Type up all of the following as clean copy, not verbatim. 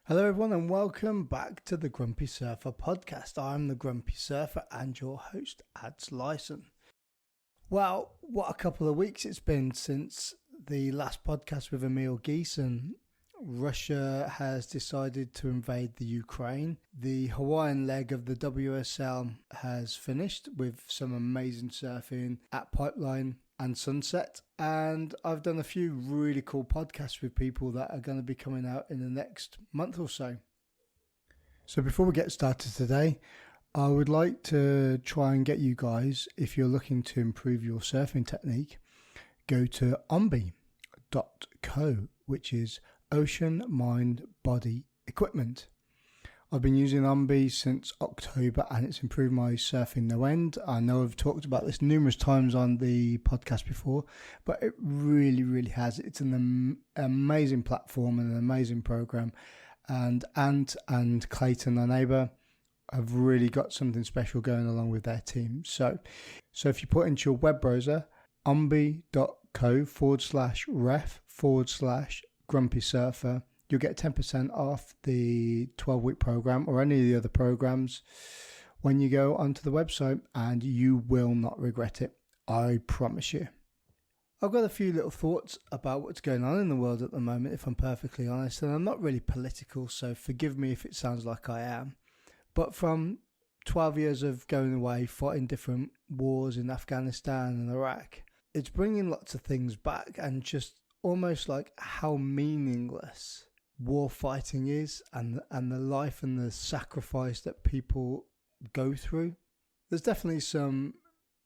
Hello everyone and welcome back to the Grumpy Surfer podcast. I'm the Grumpy Surfer and your host, Adz Lyson. Well, what a couple of weeks it's been since the last podcast with Emil Geeson. Russia has decided to invade the Ukraine. The Hawaiian leg of the WSL has finished with some amazing surfing at Pipeline and Sunset. And I've done a few really cool podcasts with people that are going to be coming out in the next month or so. So before we get started today, I would like to try and get you guys, if you're looking to improve your surfing technique, go to ombi.co, which is Ocean Mind Body Equipment. I've been using Ombi since October and it's improved my surfing no end. I know I've talked about this numerous times on the podcast before, but it really has. It's an amazing platform and an amazing program. And Ant and Clayton, our neighbour, have really got something special going along with their team. So if you put into your web browser, ombi.co/ref/grumpy surfer, you'll get 10% off the 12-week program or any of the other programs when you go onto the website, and you will not regret it. I promise you. I've got a few little thoughts about what's going on in the world at the moment, if I'm perfectly honest, and I'm not really political, so forgive me if it sounds like I am. But from 12 years of going away, fighting different wars in Afghanistan and Iraq, it's bringing lots of things back, and just almost like how meaningless war fighting is, and the life and the sacrifice that people go through. There's definitely some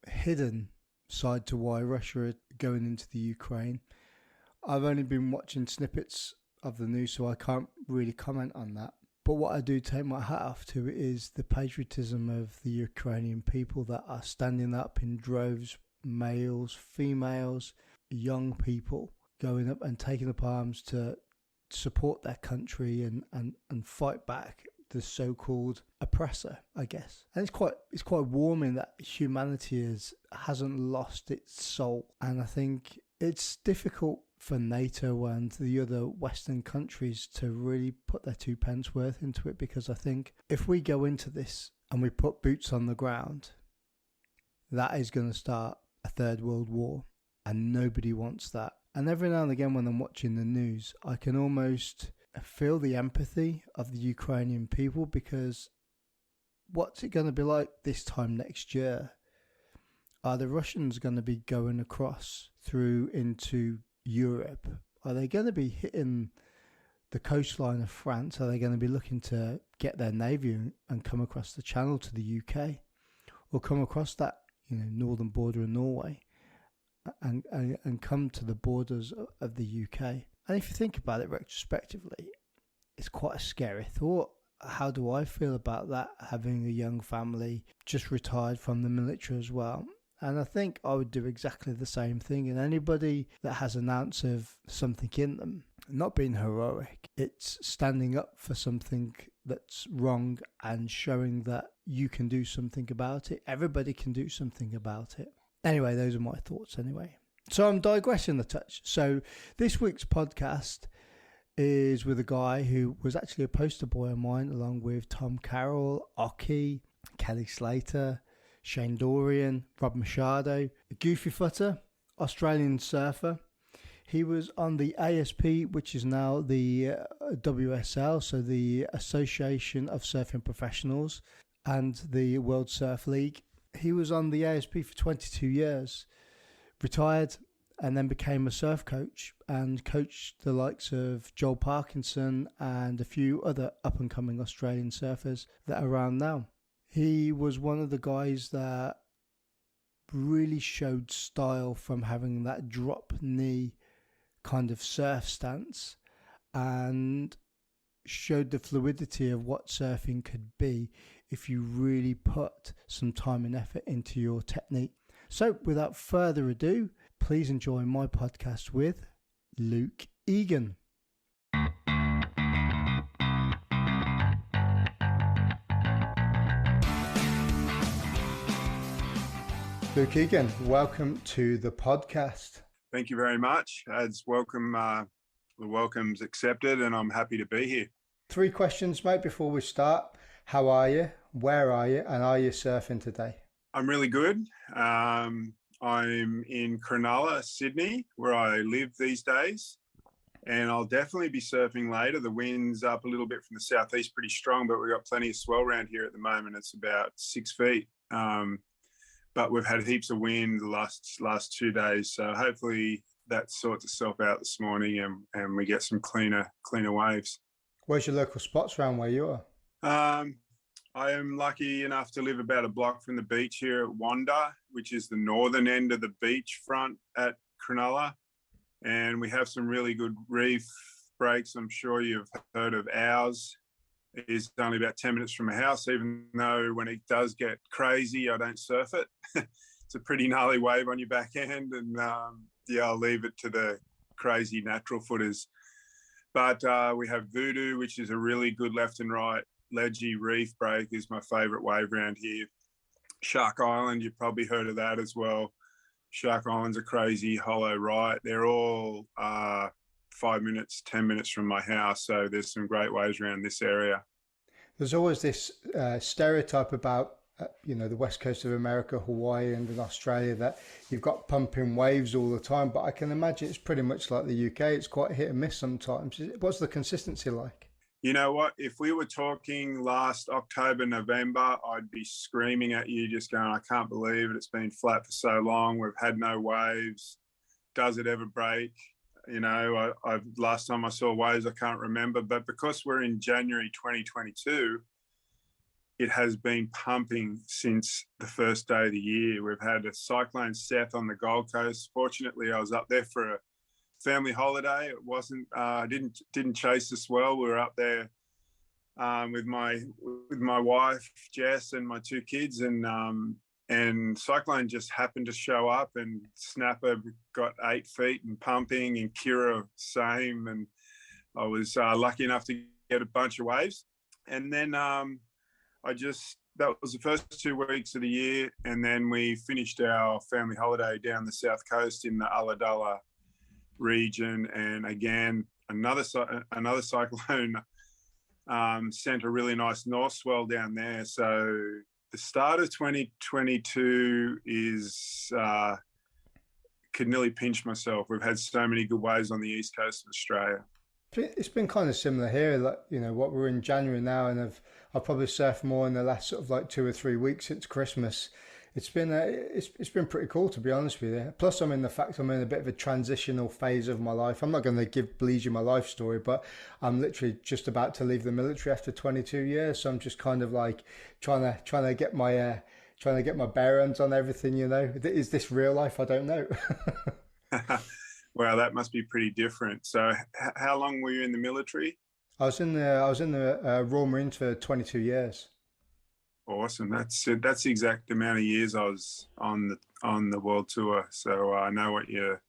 hidden side to why Russia are going into the Ukraine. I've only been watching snippets of the news, so I can't really comment on that. But what I do take my hat off to is the patriotism of the Ukrainian people that are standing up in droves, males, females, young people, going up and taking up arms to support their country and fight back the so-called oppressor, I guess. And it's quite warming that humanity hasn't lost its soul. And I think it's difficult for NATO and the other Western countries to really put their 2 pence worth into it, because I think if we go into this and we put boots on the ground, that is going to start a third world war, and nobody wants that. And every now and again when I'm watching the news, I can almost feel the empathy of the Ukrainian people, because what's it going to be like this time next year? Are the Russians going to be going across through into Europe? Are they going to be hitting the coastline of France? Are they going to be looking to get their navy and come across the channel to the UK, or come across that northern border of Norway and come to the borders of the UK? And if you think about it retrospectively, it's quite a scary thought. How do I feel about that, having a young family, just retired from the military as well? And I think I would do exactly the same thing. And anybody that has an ounce of something in them, not being heroic, it's standing up for something that's wrong and showing that you can do something about it. Everybody can do something about it. Anyway, those are my thoughts anyway. So I'm digressing a touch. So this week's podcast is with a guy who was actually a poster boy of mine, along with Tom Carroll, Oki, Kelly Slater, Shane Dorian, Rob Machado, Goofy Footer, Australian surfer. He was on the ASP, which is now the WSL, so the Association of Surfing Professionals, and the World Surf League. He was on the ASP for 22 years, retired, and then became a surf coach and coached the likes of Joel Parkinson and a few other up-and-coming Australian surfers that are around now. He was one of the guys that really showed style from having that drop knee kind of surf stance, and showed the fluidity of what surfing could be if you really put some time and effort into your technique. So without further ado, please enjoy my podcast with Luke Egan. Luke Egan, welcome to the podcast. Thank you very much. Adz, welcome. The welcome's accepted, and I'm happy to be here. Three questions, mate, before we start. How are you? Where are you? And are you surfing today? I'm really good. I'm in Cronulla, Sydney, where I live these days, and I'll definitely be surfing later. The wind's up a little bit from the southeast, pretty strong, but we've got plenty of swell around here at the moment. It's about 6 feet, but we've had heaps of wind the last 2 days, so hopefully that sorts itself out this morning, and we get some cleaner waves. Where's your local spots around where you are? Um, I am lucky enough to live about a block from the beach here at Wanda, which is the northern end of the beach front at Cronulla. And we have some really good reef breaks. I'm sure you've heard of ours. It is only about 10 minutes from my house, even though when it does get crazy, I don't surf it. It's a pretty gnarly wave on your backhand. And yeah, I'll leave it to the crazy natural footers. But we have Voodoo, which is a really good left and right ledgy reef break, is my favourite wave around here. Shark Island, you've probably heard of that as well. Shark Island's a crazy hollow right. They're all 5 minutes, 10 minutes from my house. So there's some great waves around this area. There's always this stereotype about, the west coast of America, Hawaii, and in Australia that you've got pumping waves all the time. But I can imagine it's pretty much like the UK. It's quite hit and miss sometimes. What's the consistency like? You know what? If we were talking last October, November, I'd be screaming at you, just going, I can't believe it. It's been flat for so long. We've had no waves. Does it ever break? Last time I saw waves, I can't remember. But because we're in January 2022, it has been pumping since the first day of the year. We've had a cyclone Seth on the Gold Coast. Fortunately, I was up there for a family holiday. It wasn't didn't chase us well. We were up there with my wife Jess and my two kids, and cyclone just happened to show up, and Snapper got 8 feet and pumping, and Kira same, and I was lucky enough to get a bunch of waves. And then that was the first 2 weeks of the year, and then we finished our family holiday down the south coast in the Ulladulla region, and again another cyclone sent a really nice north swell down there. So the start of 2022 is could nearly pinch myself. We've had so many good waves on the east coast of Australia. It's been kind of similar here. Like, what we're in January now, and I've probably surfed more in the last sort of like 2 or 3 weeks since Christmas. It's been pretty cool, to be honest with you. Plus, I'm in a bit of a transitional phase of my life. I'm not going to bleed you my life story, but I'm literally just about to leave the military after 22 years. So I'm just kind of like trying to get my bearings on everything. Is this real life? I don't know. Wow, that must be pretty different. So, how long were you in the military? I was in the Royal Marines for 22 years. Awesome. That's it. That's the exact amount of years I was on the world tour. So I know what you're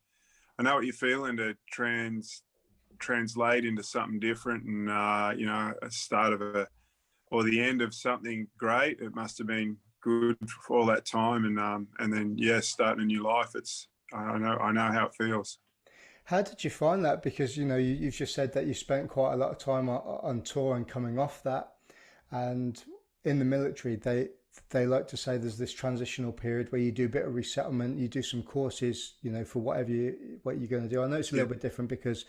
feeling to translate into something different, and a start of the end of something great. It must have been good for all that time, and then starting a new life. I know how it feels. How did you find that? Because you've just said that you spent quite a lot of time on tour and coming off that, and in the military, they like to say there's this transitional period where you do a bit of resettlement, you do some courses, for what you're going to do. I know it's a little bit different because,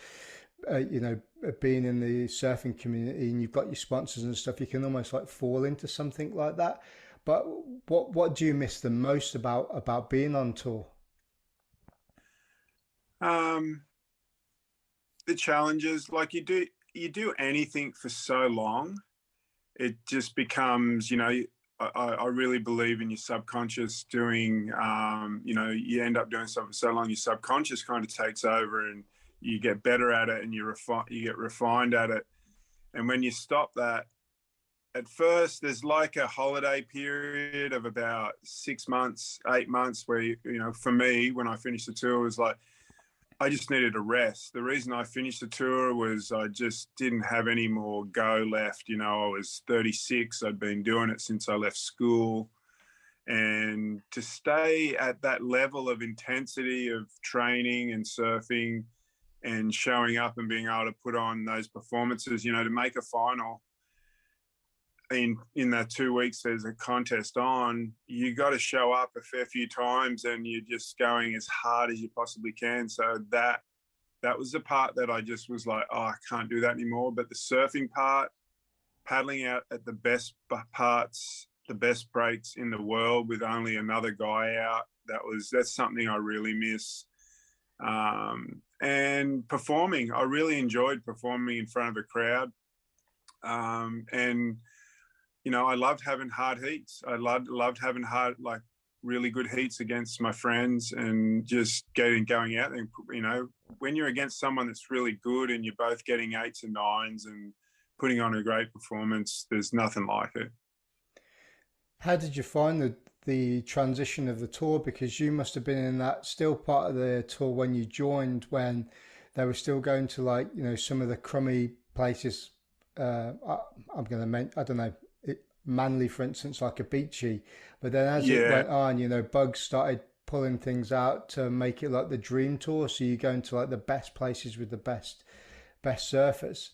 being in the surfing community and you've got your sponsors and stuff, you can almost like fall into something like that. But what do you miss the most about being on tour? The challenges, like you do anything for so long, it just becomes, I really believe in your subconscious doing, you end up doing something for so long, your subconscious kind of takes over, and you get better at it, and you get refined at it. And when you stop that, at first there's like a holiday period of about 6 months, 8 months where, for me, when I finished the tour, it was like, I just needed a rest. The reason I finished the tour was I just didn't have any more go left. I was 36. I'd been doing it since I left school. And to stay at that level of intensity of training and surfing and showing up and being able to put on those performances, you know, to make a final in that 2 weeks there's a contest on, you got to show up a fair few times and you're just going as hard as you possibly can. So that was the part that I just was like, oh, I can't do that anymore. But the surfing part, paddling out at the best parts, the best breaks in the world with only another guy out, that's something I really miss. And performing, I really enjoyed performing in front of a crowd. And you know, I loved having hard heats. I loved having really good heats against my friends and just going out. And, you know, when you're against someone that's really good and you're both getting 8s and 9s and putting on a great performance, there's nothing like it. How did you find the transition of the tour? Because you must have been in that still part of the tour when you joined, when they were still going to, like, you know, some of the crummy places. I'm going to mention, I don't know, Manly, for instance, like a beachy. But then as it went on, you know, Bugs started pulling things out to make it like the dream tour. So you go into like the best places with the best surfers.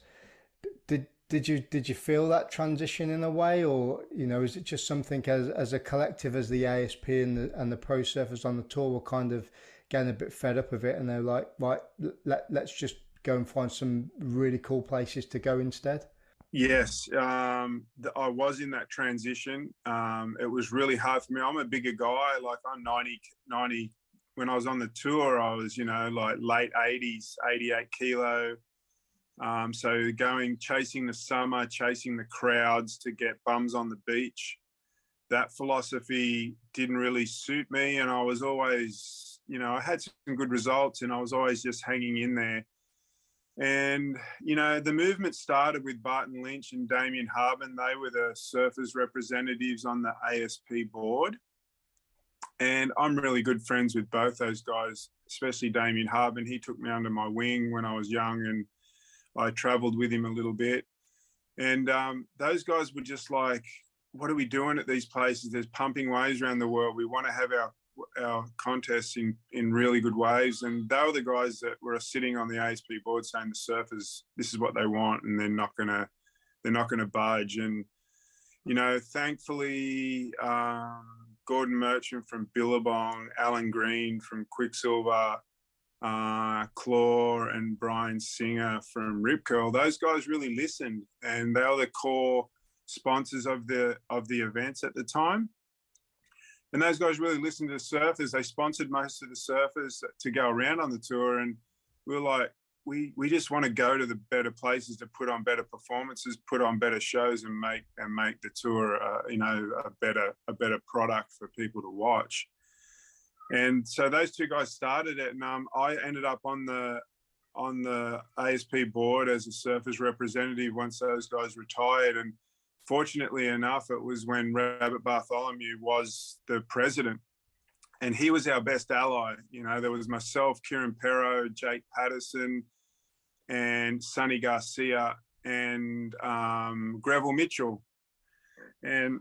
Did you feel that transition in a way, or, you know, is it just something as a collective, as the ASP and the pro surfers on the tour were kind of getting a bit fed up of it, and they're like, right, let's just go and find some really cool places to go instead? Yes, I was in that transition. It was really hard for me. I'm a bigger guy. Like, I'm 90. When I was on the tour, I was, you know, like late 80s, 88 kilo. So chasing the summer, chasing the crowds to get bums on the beach, that philosophy didn't really suit me. And I was always, you know, I had some good results and I was always just hanging in there. And, you know, the movement started with Barton Lynch and Damien Harbin. They were the surfers representatives on the ASP board. And I'm really good friends with both those guys, especially Damien Harbin. He took me under my wing when I was young and I traveled with him a little bit. And those guys were just like, what are we doing at these places? There's pumping waves around the world. We want to have our contests in really good waves. And they were the guys that were sitting on the ASP board saying the surfers, this is what they want, and they're not gonna budge. And, you know, thankfully, Gordon Merchant from Billabong, Alan Green from Quicksilver, Claw and Brian Singer from Rip Curl, those guys really listened, and they were the core sponsors of the events at the time. And those guys really listened to the surfers. They sponsored most of the surfers to go around on the tour. And we were like, we just want to go to the better places to put on better performances, put on better shows, and make the tour, you know, a better product for people to watch. And so those two guys started it, and I ended up on the ASP board as a surfers representative once those guys retired. And fortunately enough, it was when Rabbit Bartholomew was the president, and he was our best ally. You know, there was myself, Kieran Perro, Jake Patterson, and Sonny Garcia, and Greville Mitchell. And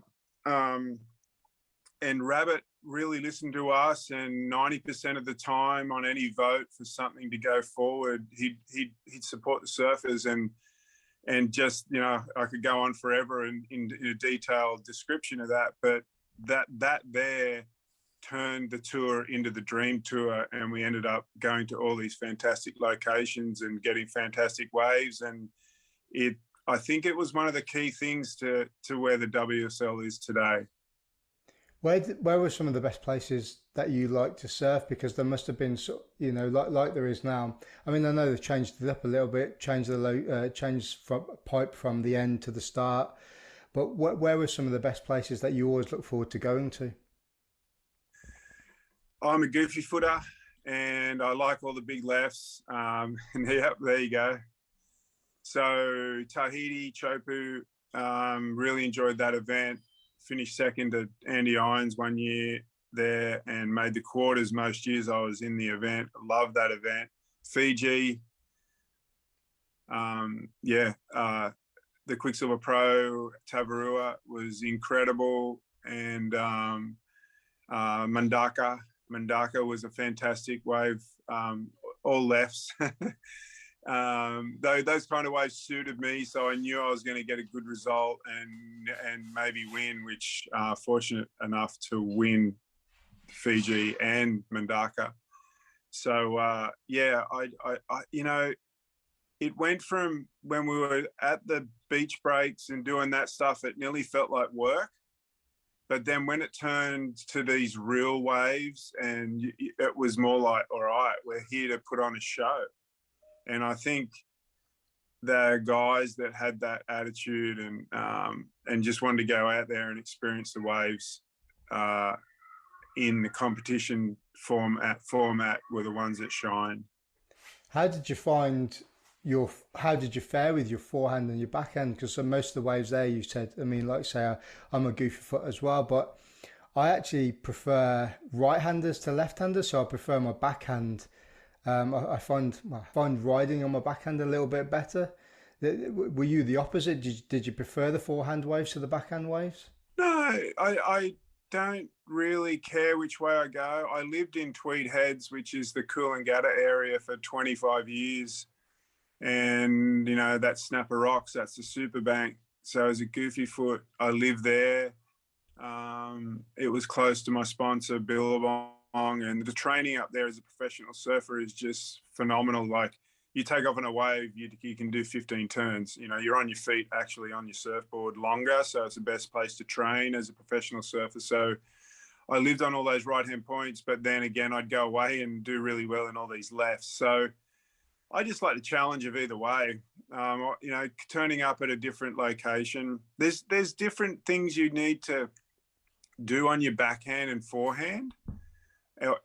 Rabbit really listened to us, and 90% of the time on any vote for something to go forward, he'd support the surfers. And just, you know, I could go on forever in a detailed description of that, but that there turned the tour into the dream tour, and we ended up going to all these fantastic locations and getting fantastic waves. And I think it was one of the key things to where the WSL is today. Where were some of the best places that you like to surf? Because there must have been, you know, like there is now. I mean, I know they've changed it up a little bit, changed from pipe from the end to the start. But where were some of the best places that you always look forward to going to? I'm a goofy footer, and I like all the big lefts. And there you go. So Tahiti, Chopu, really enjoyed that event. Finished second to Andy Irons one year there and made the quarters most years I was in the event. Loved that event. Fiji, the Quicksilver Pro Tavarua was incredible. And Mandaka was a fantastic wave all lefts. Those kind of waves suited me, so I knew I was going to get a good result and maybe win, which fortunate enough to win Fiji and Mandaka. So yeah, I you know, it went from when we were at the beach breaks and doing that stuff, it nearly felt like work. But then when it turned to these real waves, and it was more like, all right, we're here to put on a show. And I think the guys that had that attitude and just wanted to go out there and experience the waves in the competition format were the ones that shined. How did you find how did you fare with your forehand and your backhand? Because most of the waves there, you said, I mean, like say, I'm a goofy foot as well, but I actually prefer right-handers to left-handers, so I prefer my backhand. I find riding on my backhand a little bit better. Were you the opposite? Did you prefer the forehand waves to the backhand waves? No, I don't really care which way I go. I lived in Tweed Heads, which is the Coolangatta area, for 25 years. And, you know, that's Snapper Rocks, that's the super bank. So as a goofy foot, I lived there. It was close to my sponsor, Billabong, and the training up there as a professional surfer is just phenomenal. Like, you take off on a wave, you can do 15 turns. You know, you're on your feet actually on your surfboard longer, so it's the best place to train as a professional surfer. So I lived on all those right-hand points, but then again, I'd go away and do really well in all these lefts. So I just like the challenge of either way. You know, turning up at a different location. There's different things you need to do on your backhand and forehand.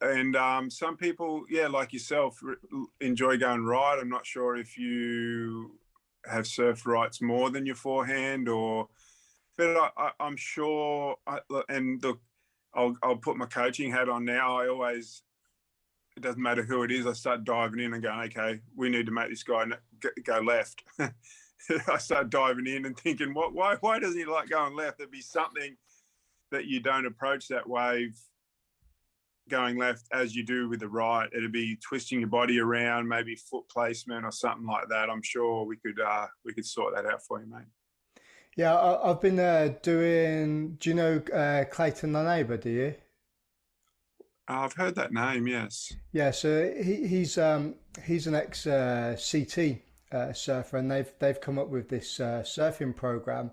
And some people, yeah, like yourself, enjoy going right. I'm not sure if you have surfed rights more than your forehand, but I'm sure. And look, I'll put my coaching hat on now. It doesn't matter who it is. I start diving in and going, okay, we need to make this guy go left. I start diving in and thinking, why doesn't he like going left? There'd be something that you don't approach that wave going left as you do with the right. It'd be twisting your body around, maybe foot placement or something like that. I'm sure we could sort that out for you, mate. Yeah, I've been doing. Do you know Clayton Naneba? Do you? I've heard that name, yes. Yeah, so he's an ex CT surfer, and they've come up with this surfing program,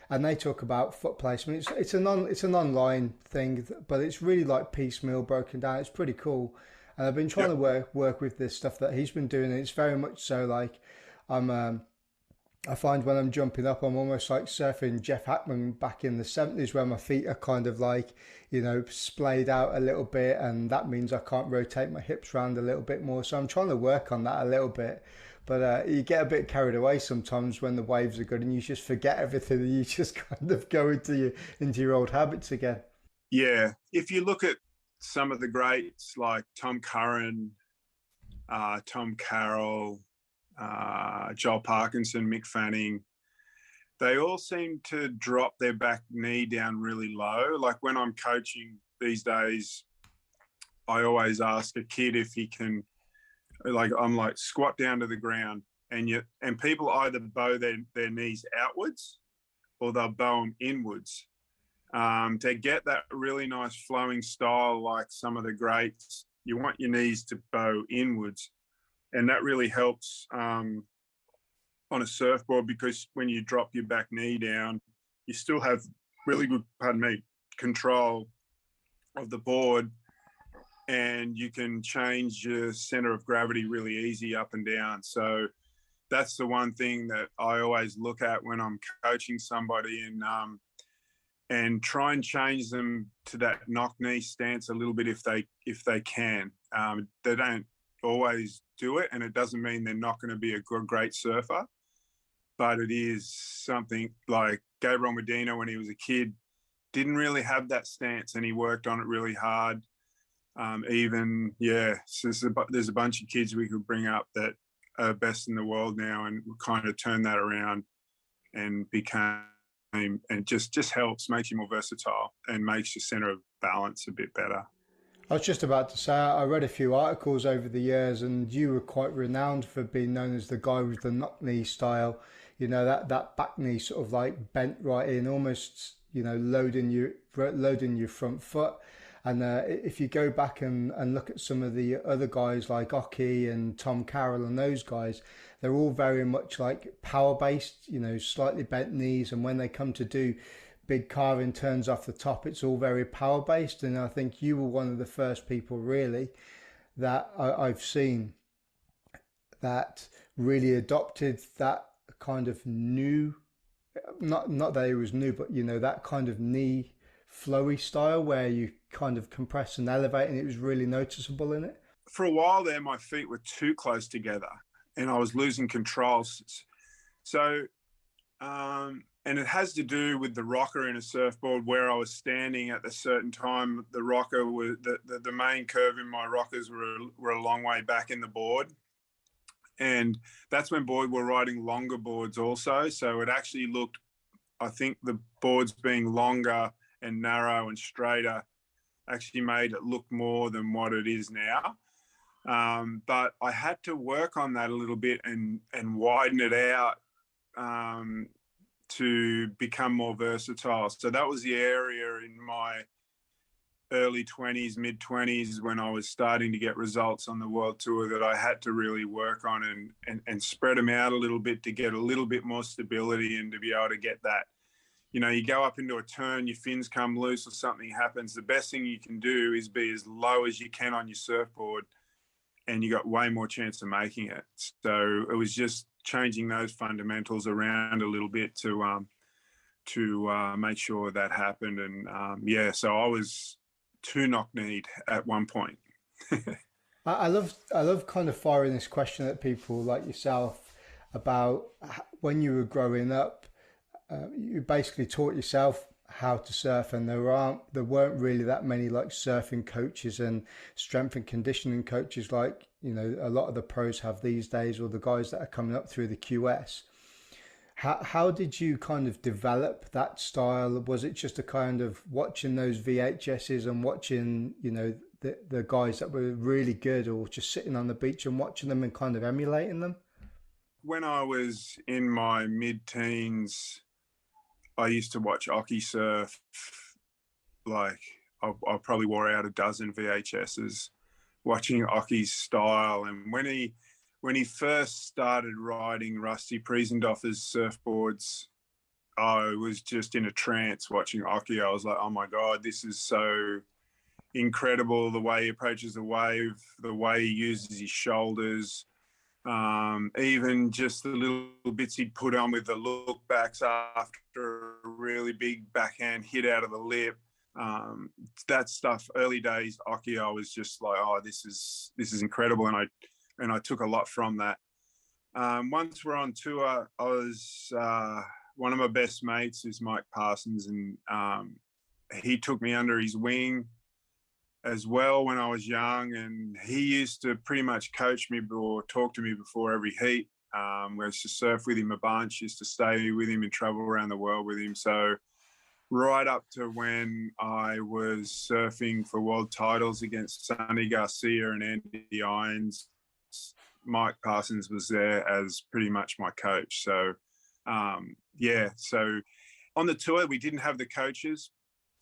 and they talk about foot placement. It's an online thing, but it's really like piecemeal broken down. It's pretty cool, and I've been trying to work with this stuff that he's been doing. And it's very much so like I find when I'm jumping up, I'm almost like surfing Jeff Hackman back in the 70s, where my feet are kind of like, you know, splayed out a little bit, and that means I can't rotate my hips around a little bit more. So I'm trying to work on that a little bit. But you get a bit carried away sometimes when the waves are good, and you just forget everything, and you just kind of go into your old habits again. Yeah, if you look at some of the greats like Tom Curran, Tom Carroll, Joel Parkinson, Mick Fanning, they all seem to drop their back knee down really low. Like when I'm coaching these days, I always ask a kid if he can, I'm like, squat down to the ground, and people either bow their knees outwards or they'll bow them inwards to get that really nice flowing style like some of the greats. You want your knees to bow inwards. And that really helps on a surfboard, because when you drop your back knee down, you still have really good, control of the board, and you can change your center of gravity really easy up and down. So that's the one thing that I always look at when I'm coaching somebody, and try and change them to that knock knee stance a little bit if they can. They don't always do it, and it doesn't mean they're not going to be a great surfer, but it is something like Gabriel Medina, when he was a kid, didn't really have that stance, and he worked on it really hard. So there's a bunch of kids we could bring up that are best in the world now, and kind of turn that around and just helps, makes you more versatile and makes your center of balance a bit better. I was just about to say, I read a few articles over the years, and you were quite renowned for being known as the guy with the knock knee style. You know, that back knee sort of like bent right in, almost, you know, loading your front foot. And if you go back and look at some of the other guys like Oki and Tom Carroll and those guys, they're all very much like power based, you know, slightly bent knees. And when they come to do big carving turns off the top, it's all very power based. And I think you were one of the first people really that I've seen that really adopted that kind of new, not that it was new, but you know, that kind of knee flowy style where you kind of compress and elevate, and it was really noticeable in it. For a while there, my feet were too close together and I was losing control. So, and it has to do with the rocker in a surfboard where I was standing at a certain time. The rocker was the main curve in my rockers were a long way back in the board. And that's when we're riding longer boards also. So it actually looked, I think the boards being longer and narrow and straighter actually made it look more than what it is now. But I had to work on that a little bit and widen it out to become more versatile. So that was the area in my early 20s, mid 20s, when I was starting to get results on the world tour that I had to really work on and spread them out a little bit to get a little bit more stability and to be able to get that. You know, you go up into a turn, your fins come loose or something happens. The best thing you can do is be as low as you can on your surfboard, and you got way more chance of making it. So it was just changing those fundamentals around a little bit to make sure that happened. And yeah, so I was too knock-kneed at one point. I love kind of firing this question at people like yourself about when you were growing up. You basically taught yourself how to surf, and there weren't really that many like surfing coaches and strength and conditioning coaches like, you know, a lot of the pros have these days, or the guys that are coming up through the QS. How did you kind of develop that style? Was it just a kind of watching those VHSs and watching, you know, the guys that were really good, or just sitting on the beach and watching them and kind of emulating them? When I was in my mid-teens, I used to watch Oki surf. Like I probably wore out a dozen VHSs watching Oki's style. And when he first started riding Rusty Priesendorfer's surfboards, I was just in a trance watching Oki. I was like, oh my God, this is so incredible. The way he approaches the wave, the way he uses his shoulders, even just the little bits he'd put on with the look backs after a really big backhand hit out of the lip. That stuff, early days, Oki, I was just like, oh, this is incredible. And I took a lot from that. Once we're on tour, I was, one of my best mates is Mike Parsons, and he took me under his wing as well when I was young, and he used to pretty much coach me or talk to me before every heat. We used to surf with him a bunch, used to stay with him and travel around the world with him. So right up to when I was surfing for world titles against Sonny Garcia and Andy Irons, Mike Parsons was there as pretty much my coach. So yeah, so on the tour we didn't have the coaches,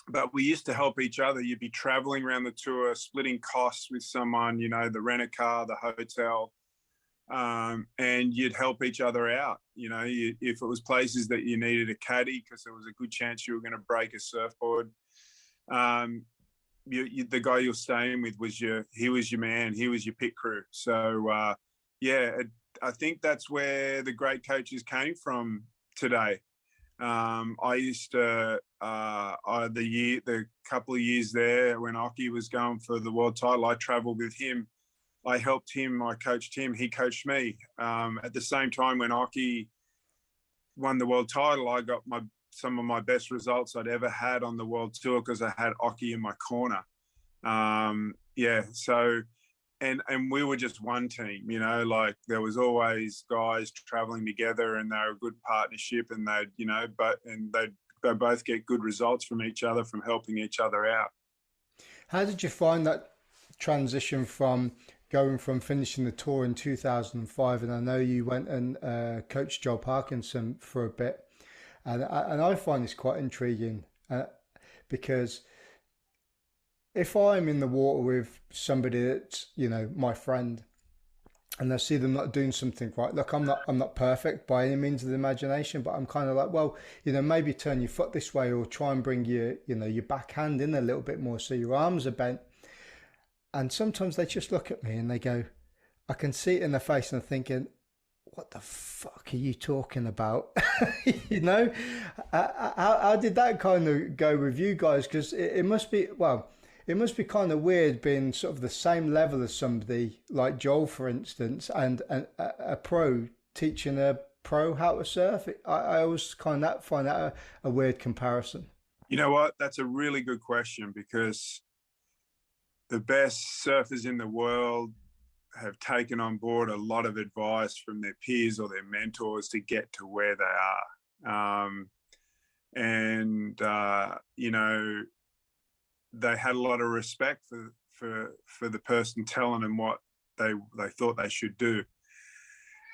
but we used to help each other. You'd be traveling around the tour, splitting costs with someone, you know, the rent-a-car, the hotel, and you'd help each other out. You know, if it was places that you needed a caddy because there was a good chance you were going to break a surfboard, the guy you're staying with was your man. He was your pit crew. So, yeah, I think that's where the great coaches came from today. I used to, the couple of years there when Oki was going for the world title, I traveled with him. I helped him, I coached him, he coached me. At the same time when Oki won the world title, I got some of my best results I'd ever had on the world tour because I had Oki in my corner. Yeah, so and we were just one team, you know, like there was always guys traveling together, and they were a good partnership, and they'd, you know, they both get good results from each other, from helping each other out. How did you find that transition from going from finishing the tour in 2005, and I know you went and coached Joel Parkinson for a bit, and I find this quite intriguing because if I'm in the water with somebody that's, you know, my friend, and I see them not doing something right. Look, I'm not perfect by any means of the imagination, but I'm kind of like, well, you know, maybe turn your foot this way, or try and bring your, you know, your backhand in a little bit more so your arms are bent. And sometimes they just look at me and they go, I can see it in their face, and I'm thinking, what the fuck are you talking about? You know, how did that kind of go with you guys? Because it must be, well, it must be kind of weird being sort of the same level as somebody like Joel, for instance, and a pro teaching a pro how to surf. I always kind of find that a weird comparison. You know what? That's a really good question, because the best surfers in the world have taken on board a lot of advice from their peers or their mentors to get to where they are. You know, they had a lot of respect for the person telling them what they thought they should do.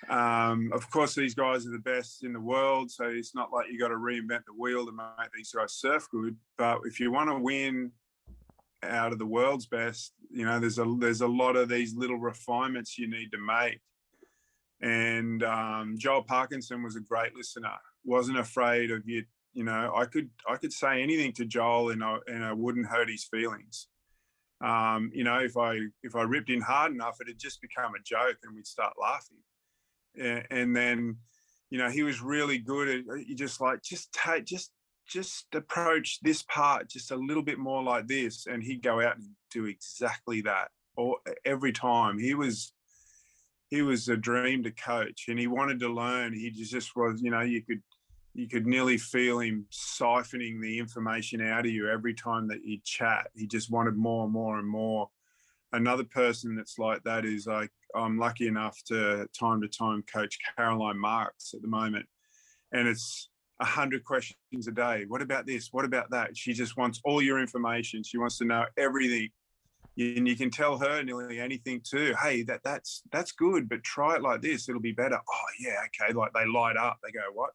Of course, these guys are the best in the world, so it's not like you got to reinvent the wheel to make these guys surf good. But if you want to win out of the world's best, you know, there's a lot of these little refinements you need to make. And Joel Parkinson was a great listener. Wasn't afraid of you. You know, I could say anything to Joel and I wouldn't hurt his feelings. You know, if I ripped in hard enough, it'd just become a joke and we'd start laughing. And then, you know, he was really good at, you just like, just approach this part just a little bit more like this, and he'd go out and do exactly that. Or every time. He was a dream to coach, and he wanted to learn. He just was, you know, you could nearly feel him siphoning the information out of you every time that you chat. He just wanted more and more and more. Another person that's like that is, like, I'm lucky enough to time coach Caroline Marks at the moment. And it's 100 questions a day. What about this? What about that? She just wants all your information. She wants to know everything. And you can tell her nearly anything too. Hey, that's good, but try it like this. It'll be better. Oh, yeah, okay. Like, they light up. They go, what?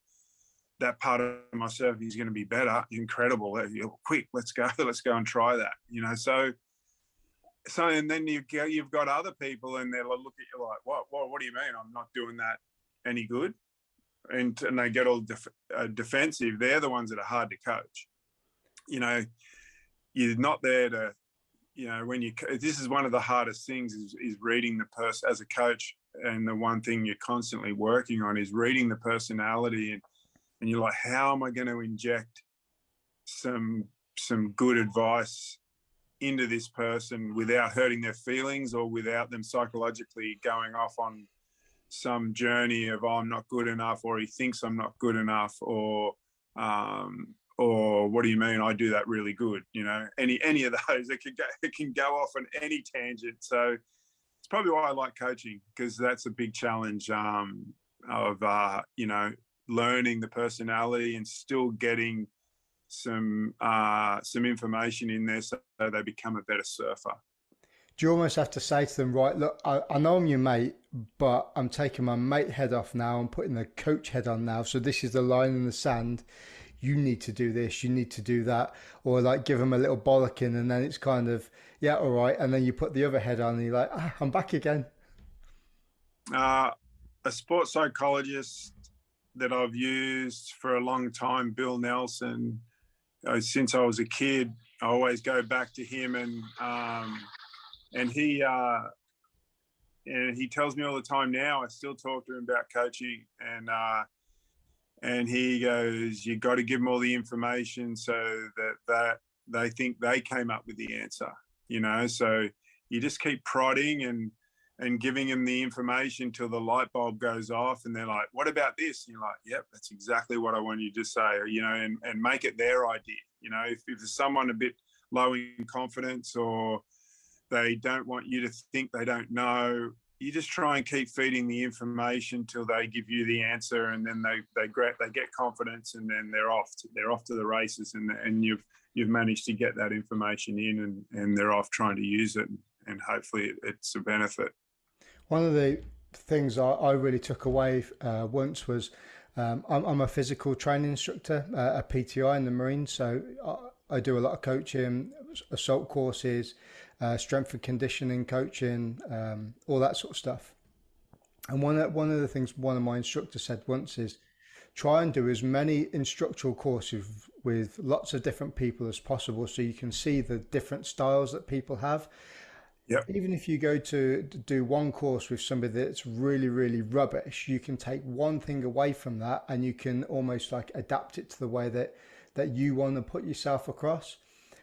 That part of my surfing is going to be better. Incredible. Quick, let's go and try that. You know, so and then you've got other people, and they'll look at you like, what do you mean? I'm not doing that any good? And they get all defensive. They're the ones that are hard to coach. You know, you're not there to, you know, this is one of the hardest things is reading the person as a coach. And the one thing you're constantly working on is reading the personality, and you're like, how am I going to inject some good advice into this person without hurting their feelings or without them psychologically going off on some journey of, oh, I'm not good enough, or he thinks I'm not good enough, or what do you mean? I do that really good. You know, any of those, it can go off on any tangent. So it's probably why I like coaching, because that's a big challenge of you know, learning the personality and still getting some information in there so they become a better surfer. Do you almost have to say to them, right, look, I know I'm your mate, but I'm taking my mate head off now. I'm putting the coach head on now. So this is the line in the sand. You need to do this. You need to do that. Or like give them a little bollocking, and then it's kind of, yeah, all right. And then you put the other head on and you're like, I'm back again. A sports psychologist that I've used for a long time, Bill Nelson, since I was a kid, I always go back to him, and he tells me all the time now. I still talk to him about coaching, and he goes, you got to give them all the information so that they think they came up with the answer, you know. So you just keep prodding and giving them the information till the light bulb goes off, and they're like, what about this? And you're like, yep, that's exactly what I want you to say, you know, and make it their idea. You know, if there's someone a bit low in confidence, or they don't want you to think they don't know, you just try and keep feeding the information till they give you the answer, and then they get confidence, and then they're off to the races, and you've managed to get that information in, and they're off trying to use it and hopefully it's a benefit. One of the things I really took away once was I'm a physical training instructor, a PTI in the Marines. So I do a lot of coaching, assault courses, strength and conditioning coaching, all that sort of stuff. And one of the things one of my instructors said once is try and do as many instructional courses with lots of different people as possible so you can see the different styles that people have. Yep. Even if you go to do one course with somebody that's really, really rubbish, you can take one thing away from that and you can almost like adapt it to the way that you want to put yourself across.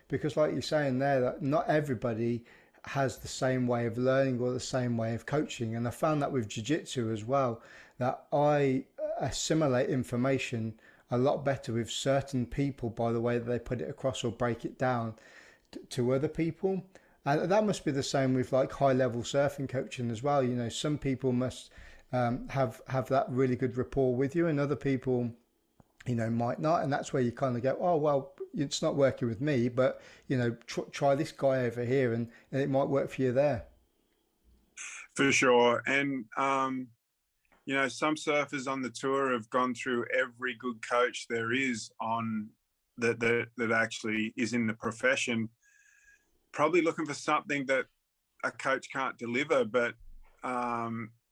Because like you're saying there, that not everybody has the same way of learning or the same way of coaching. And I found that with jiu-jitsu as well, that I assimilate information a lot better with certain people by the way that they put it across or break it down to other people. And that must be the same with like high level surfing coaching as well. You know, some people must have that really good rapport with you, and other people, you know, might not. And that's where you kind of go, oh well, it's not working with me, but you know, try this guy over here, and it might work for you there. For sure. And you know, some surfers on the tour have gone through every good coach there is on that actually is in the profession, probably looking for something that a coach can't deliver, but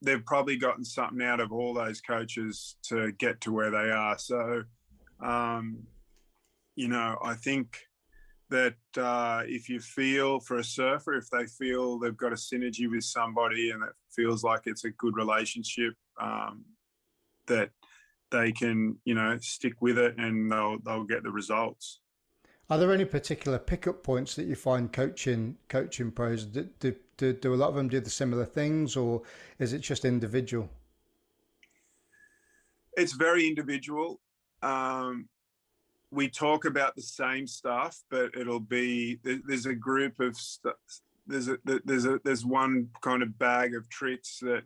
they've probably gotten something out of all those coaches to get to where they are. So, you know, I think that if you feel for a surfer, if they feel they've got a synergy with somebody and it feels like it's a good relationship, that they can, you know, stick with it and they'll get the results. Are there any particular pickup points that you find coaching pros? Do a lot of them do the similar things, or is it just individual? It's very individual. We talk about the same stuff, but it'll be there's a group of there's one kind of bag of tricks that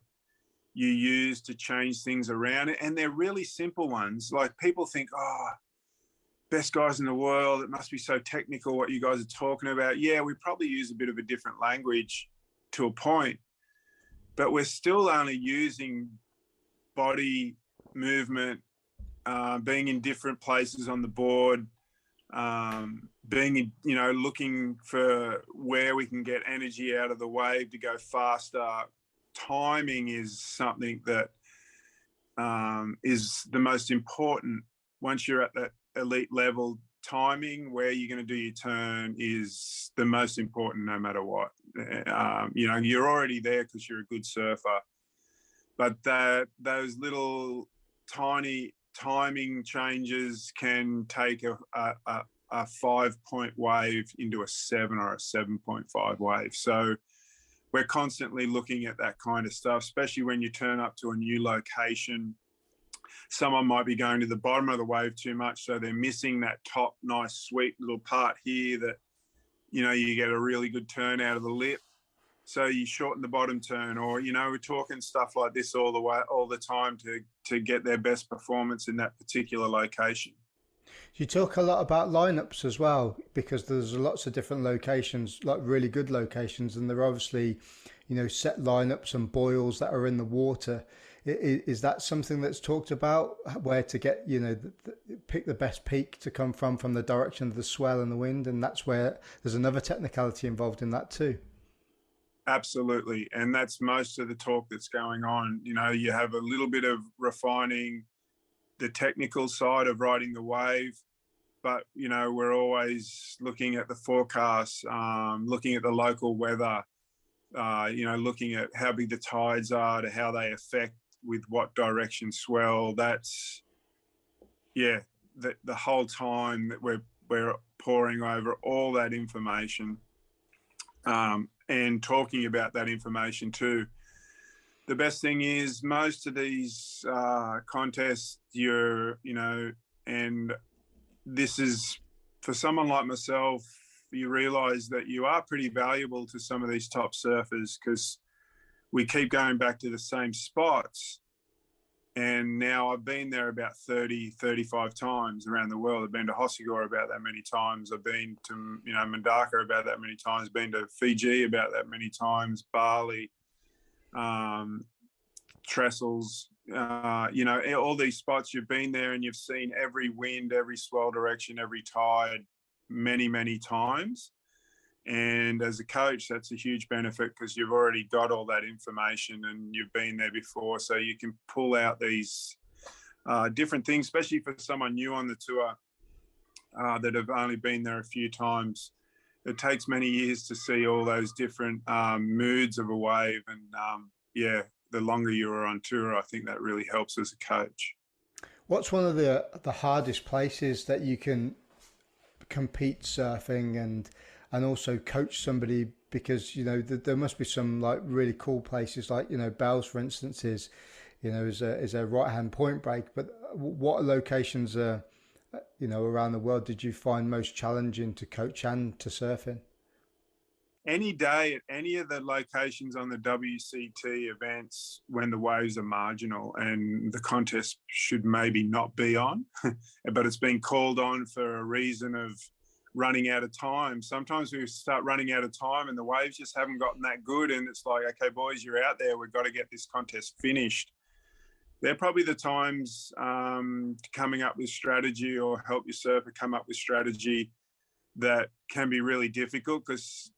you use to change things around, and they're really simple ones. Like people think, oh, best guys in the world, it must be so technical what you guys are talking about. Yeah, we probably use a bit of a different language to a point, but we're still only using body movement, being in different places on the board, being, you know, looking for where we can get energy out of the wave to go faster. Timing is something that is the most important. Once you're at that elite level, timing where you're going to do your turn is the most important no matter what. You know, you're already there because you're a good surfer, but those little tiny timing changes can take a 5-point wave into a 7 or a 7.5 wave. So we're constantly looking at that kind of stuff, especially when you turn up to a new location. Someone might be going to the bottom of the wave too much, so they're missing that top nice sweet little part here that, you know, you get a really good turn out of the lip. So you shorten the bottom turn, or, you know, we're talking stuff like this all the time to get their best performance in that particular location. You talk a lot about lineups as well, because there's lots of different locations, like really good locations, and there are obviously, you know, set lineups and boils that are in the water. Is that something that's talked about, where to get, you know, pick the best peak to come from the direction of the swell and the wind? And that's where there's another technicality involved in that too. Absolutely. And that's most of the talk that's going on. You know, you have a little bit of refining the technical side of riding the wave, but, you know, we're always looking at the forecast, looking at the local weather, you know, looking at how big the tides are, to how they affect with what direction swell. That's, yeah, the whole time that we're poring over all that information, and talking about that information too. The best thing is most of these contests, you know, and this is for someone like myself, you realize that you are pretty valuable to some of these top surfers because we keep going back to the same spots. And now I've been there about 30, 35 times around the world. I've been to Hossegor about that many times. I've been to, Mandaka about that many times, been to Fiji about that many times, Bali, Trestles, all these spots. You've been there and you've seen every wind, every swell direction, every tide many, many times. And as a coach, that's a huge benefit because you've already got all that information and you've been there before. So you can pull out these different things, especially for someone new on the tour that have only been there a few times. It takes many years to see all those different moods of a wave. And the longer you're on tour, I think that really helps as a coach. What's one of the hardest places that you can compete surfing and also coach somebody? Because there must be some like really cool places, like Bells, for instance, is a right hand point break. But what locations around the world did you find most challenging to coach and to surf in? Any day at any of the locations on the WCT events when the waves are marginal and the contest should maybe not be on, but it's been called on for a reason of running out of time. Sometimes we start running out of time and the waves just haven't gotten that good. And it's like, okay, boys, you're out there. We've got to get this contest finished. They're probably the times coming up with strategy or help your surfer come up with strategy that can be really difficult because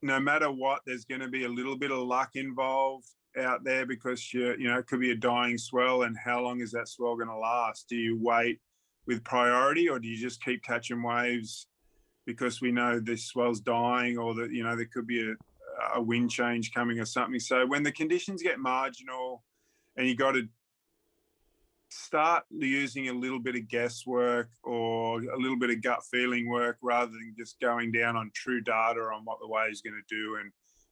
no matter what, there's going to be a little bit of luck involved out there because it could be a dying swell, and how long is that swell going to last? Do you wait with priority, or do you just keep catching waves because we know this swell's dying, or that there could be a wind change coming or something? So when the conditions get marginal, and you got to start using a little bit of guesswork or a little bit of gut feeling work rather than just going down on true data on what the wave's going to do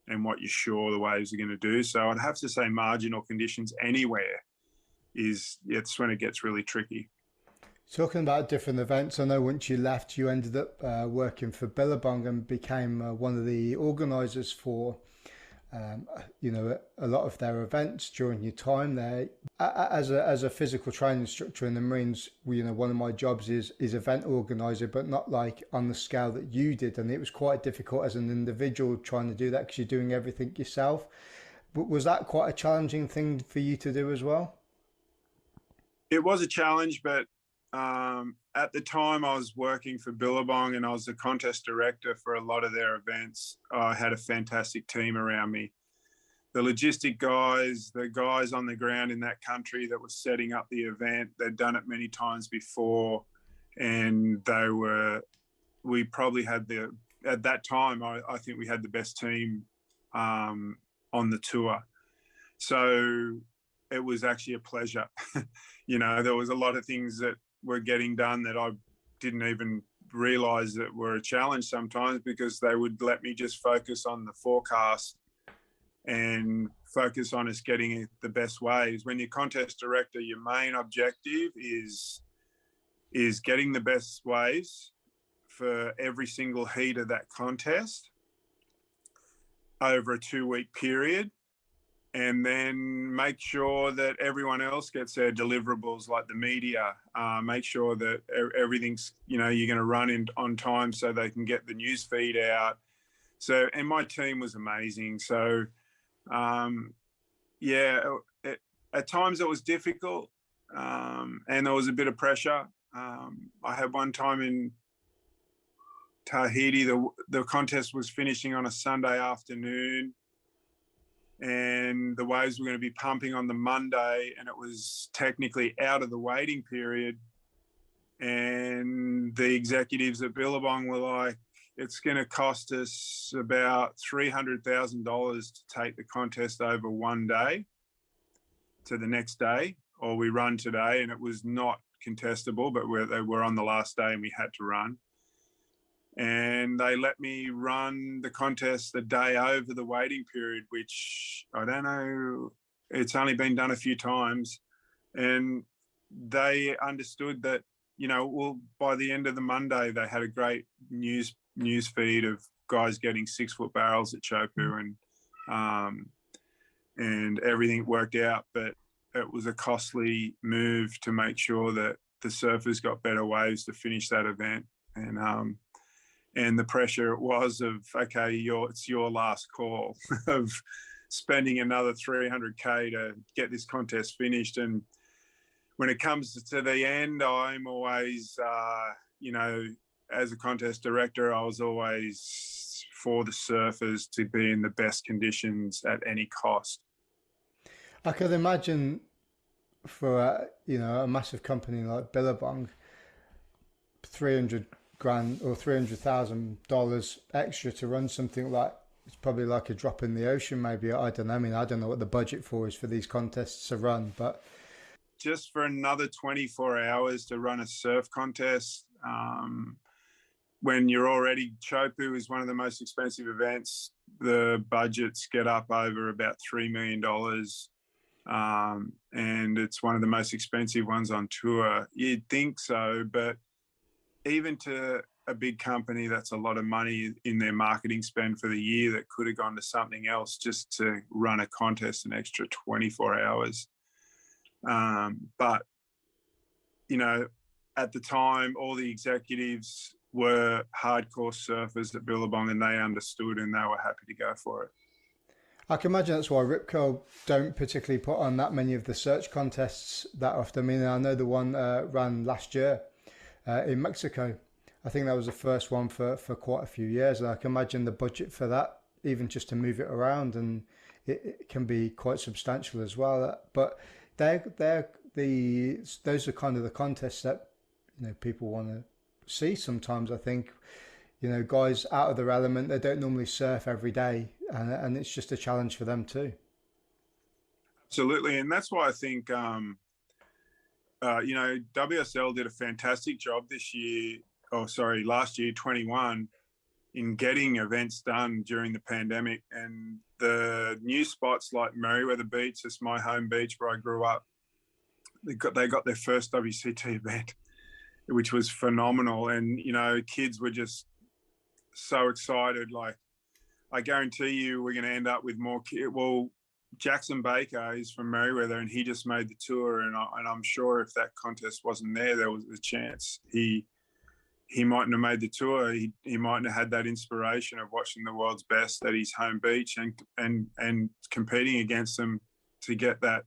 and what you're sure the waves are going to do. So I'd have to say marginal conditions anywhere it's when it gets really tricky. Talking about different events, I know once you left, you ended up working for Billabong and became one of the organisers for a lot of their events during your time there. As a physical training instructor in the Marines, one of my jobs is event organizer, but not like on the scale that you did. And it was quite difficult as an individual trying to do that because you're doing everything yourself. But was that quite a challenging thing for you to do as well? It was a challenge, but at the time I was working for Billabong and I was the contest director for a lot of their events. I had a fantastic team around me. The logistic guys, the guys on the ground in that country that were setting up the event, they'd done it many times before. And we probably had at that time, I think we had the best team on the tour. So it was actually a pleasure. There was a lot of things that were getting done that I didn't even realize that were a challenge sometimes because they would let me just focus on the forecast and focus on us getting the best waves. When you're contest director, your main objective is getting the best waves for every single heat of that contest over a 2-week period. And then make sure that everyone else gets their deliverables, like the media. Make sure that everything's, you're going to run on time so they can get the news feed out. So, and my team was amazing. So, at times it was difficult and there was a bit of pressure. I had one time in Tahiti, the contest was finishing on a Sunday afternoon, and the waves were going to be pumping on the Monday, and it was technically out of the waiting period. And the executives at Billabong were like, it's going to cost us about $300,000 to take the contest over one day to the next day, or we run today. And it was not contestable, but they were on the last day and we had to run. And they let me run the contest the day over the waiting period, which I don't know, it's only been done a few times. And they understood that, by the end of the Monday, they had a great news feed of guys getting 6-foot barrels at Chopu, and everything worked out. But it was a costly move to make sure that the surfers got better waves to finish that event. And the pressure it was of, okay, it's your last call of spending another $300K to get this contest finished. And when it comes to the end, I'm always, as a contest director, I was always for the surfers to be in the best conditions at any cost. I could imagine for a massive company like Billabong, 300 grand or $300,000 extra to run something like, it's probably like a drop in the ocean. Maybe, I don't know. I mean, I don't know what the budget is for these contests to run, but just for another 24 hours to run a surf contest, when you're already, Chopu is one of the most expensive events. The budgets get up over about $3 million. And it's one of the most expensive ones on tour. You'd think so, but even to a big company, that's a lot of money in their marketing spend for the year that could have gone to something else just to run a contest an extra 24 hours. But, at the time, all the executives were hardcore surfers at Billabong, and they understood and they were happy to go for it. I can imagine that's why Rip Curl don't particularly put on that many of the search contests that often. I mean, I know the one ran last year in Mexico. I think that was the first one for quite a few years. And I can imagine the budget for that, even just to move it around, and it can be quite substantial as well. But those are kind of the contests that people want to see sometimes. I think guys out of their element, they don't normally surf every day, and it's just a challenge for them too. Absolutely, and that's why I think WSL did a fantastic job last year, 21, in getting events done during the pandemic. And the new spots like Merriweather Beach, it's my home beach where I grew up, they got their first WCT event, which was phenomenal. And kids were just so excited. Like, I guarantee you we're going to end up with more kids. Well, Jackson Baker is from Merriweather, and he just made the tour, and I'm sure if that contest wasn't there was a chance he mightn't have made the tour. He mightn't have had that inspiration of watching the world's best at his home beach and competing against them to get that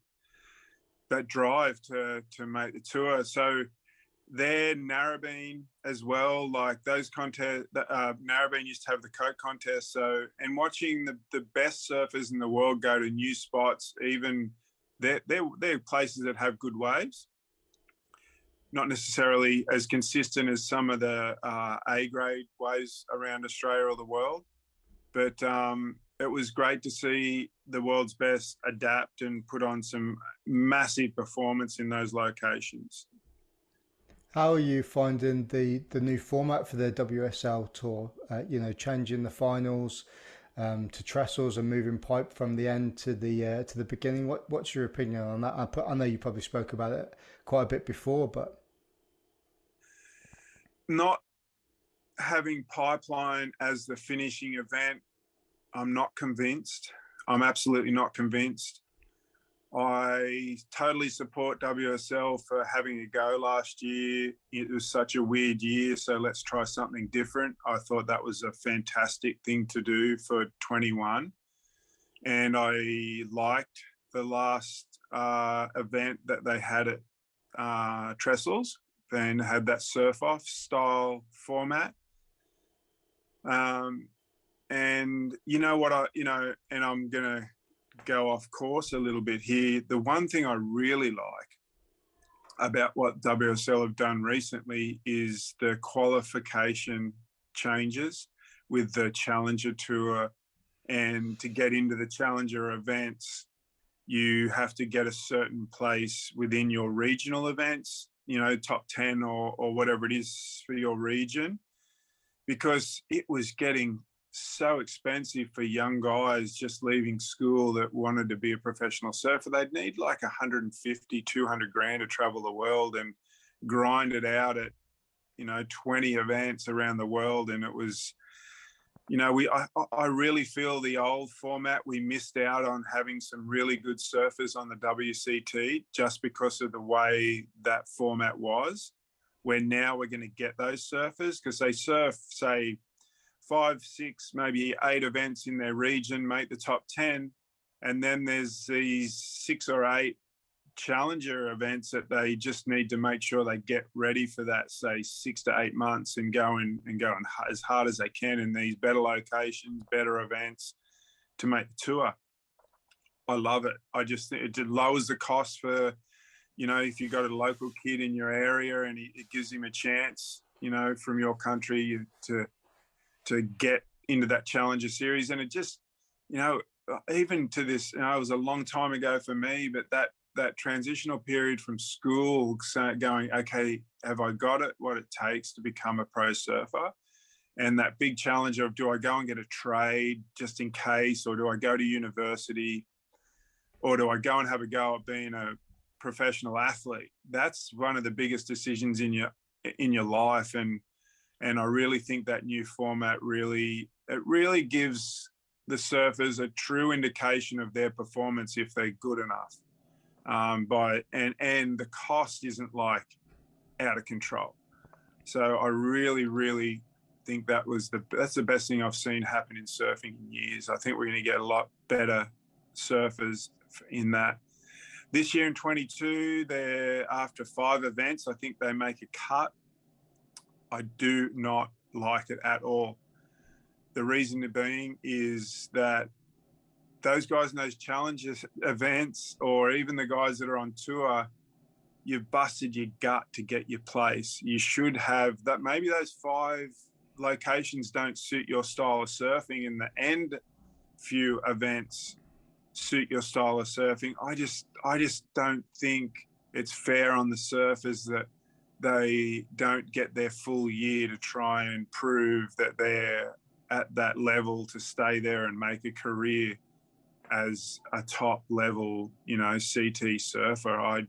drive to make the tour. So there, Narrabeen as well, like those contests, Narrabeen used to have the Coke contest. So, and watching the best surfers in the world go to new spots, even they're places that have good waves, not necessarily as consistent as some of the A-grade waves around Australia or the world. But it was great to see the world's best adapt and put on some massive performance in those locations. How are you finding the new format for the WSL tour? Changing the finals to trestles and moving pipe from the end to the beginning. What's your opinion on that? I know you probably spoke about it quite a bit before, but not having pipeline as the finishing event, I'm not convinced. I'm absolutely not convinced. I totally support WSL for having a go last year. It was such a weird year, so let's try something different. I thought that was a fantastic thing to do for 21. And I liked the last event that they had at Trestles, then had that surf-off style format. And you know what, and I'm going to go off course a little bit here. The one thing I really like about what WSL have done recently is the qualification changes with the Challenger Tour. And to get into the Challenger events, you have to get a certain place within your regional events, top 10 or whatever it is for your region, because it was getting so expensive for young guys just leaving school that wanted to be a professional surfer. They'd need like 150, 200 grand to travel the world and grind it out at, 20 events around the world. And it was you know, I really feel the old format, we missed out on having some really good surfers on the WCT just because of the way that format was, where now we're going to get those surfers because they surf, say, 5, 6, maybe 8 events in their region, make the top 10. And then there's these 6 or 8 challenger events that they just need to make sure they get ready for that, say 6 to 8 months, and go as hard as they can in these better locations, better events to make the tour. I love it. I just think it lowers the cost for, you know, if you got a local kid in your area and it gives him a chance, you know, from your country to get into that challenger series. And it just, you know, even to this, you know, it was a long time ago for me, but that transitional period from school, going, okay, have I got it, what it takes to become a pro surfer? And that big challenge of, do I go and get a trade just in case, or do I go to university, or do I go and have a go at being a professional athlete? That's one of the biggest decisions in your life. And I really think that new format really gives the surfers a true indication of their performance if they're good enough. And the cost isn't like out of control. So I really think that's the best thing I've seen happen in surfing in years. I think we're going to get a lot better surfers in that. This year in 22, they're after 5 events. I think they make a cut. I do not like it at all. The reason being is that those guys in those challenges events, or even the guys that are on tour, you've busted your gut to get your place. You should have that. Maybe those 5 locations don't suit your style of surfing, and the end few events suit your style of surfing. I just don't think it's fair on the surfers that they don't get their full year to try and prove that they're at that level to stay there and make a career as a top level, you know, CT surfer. I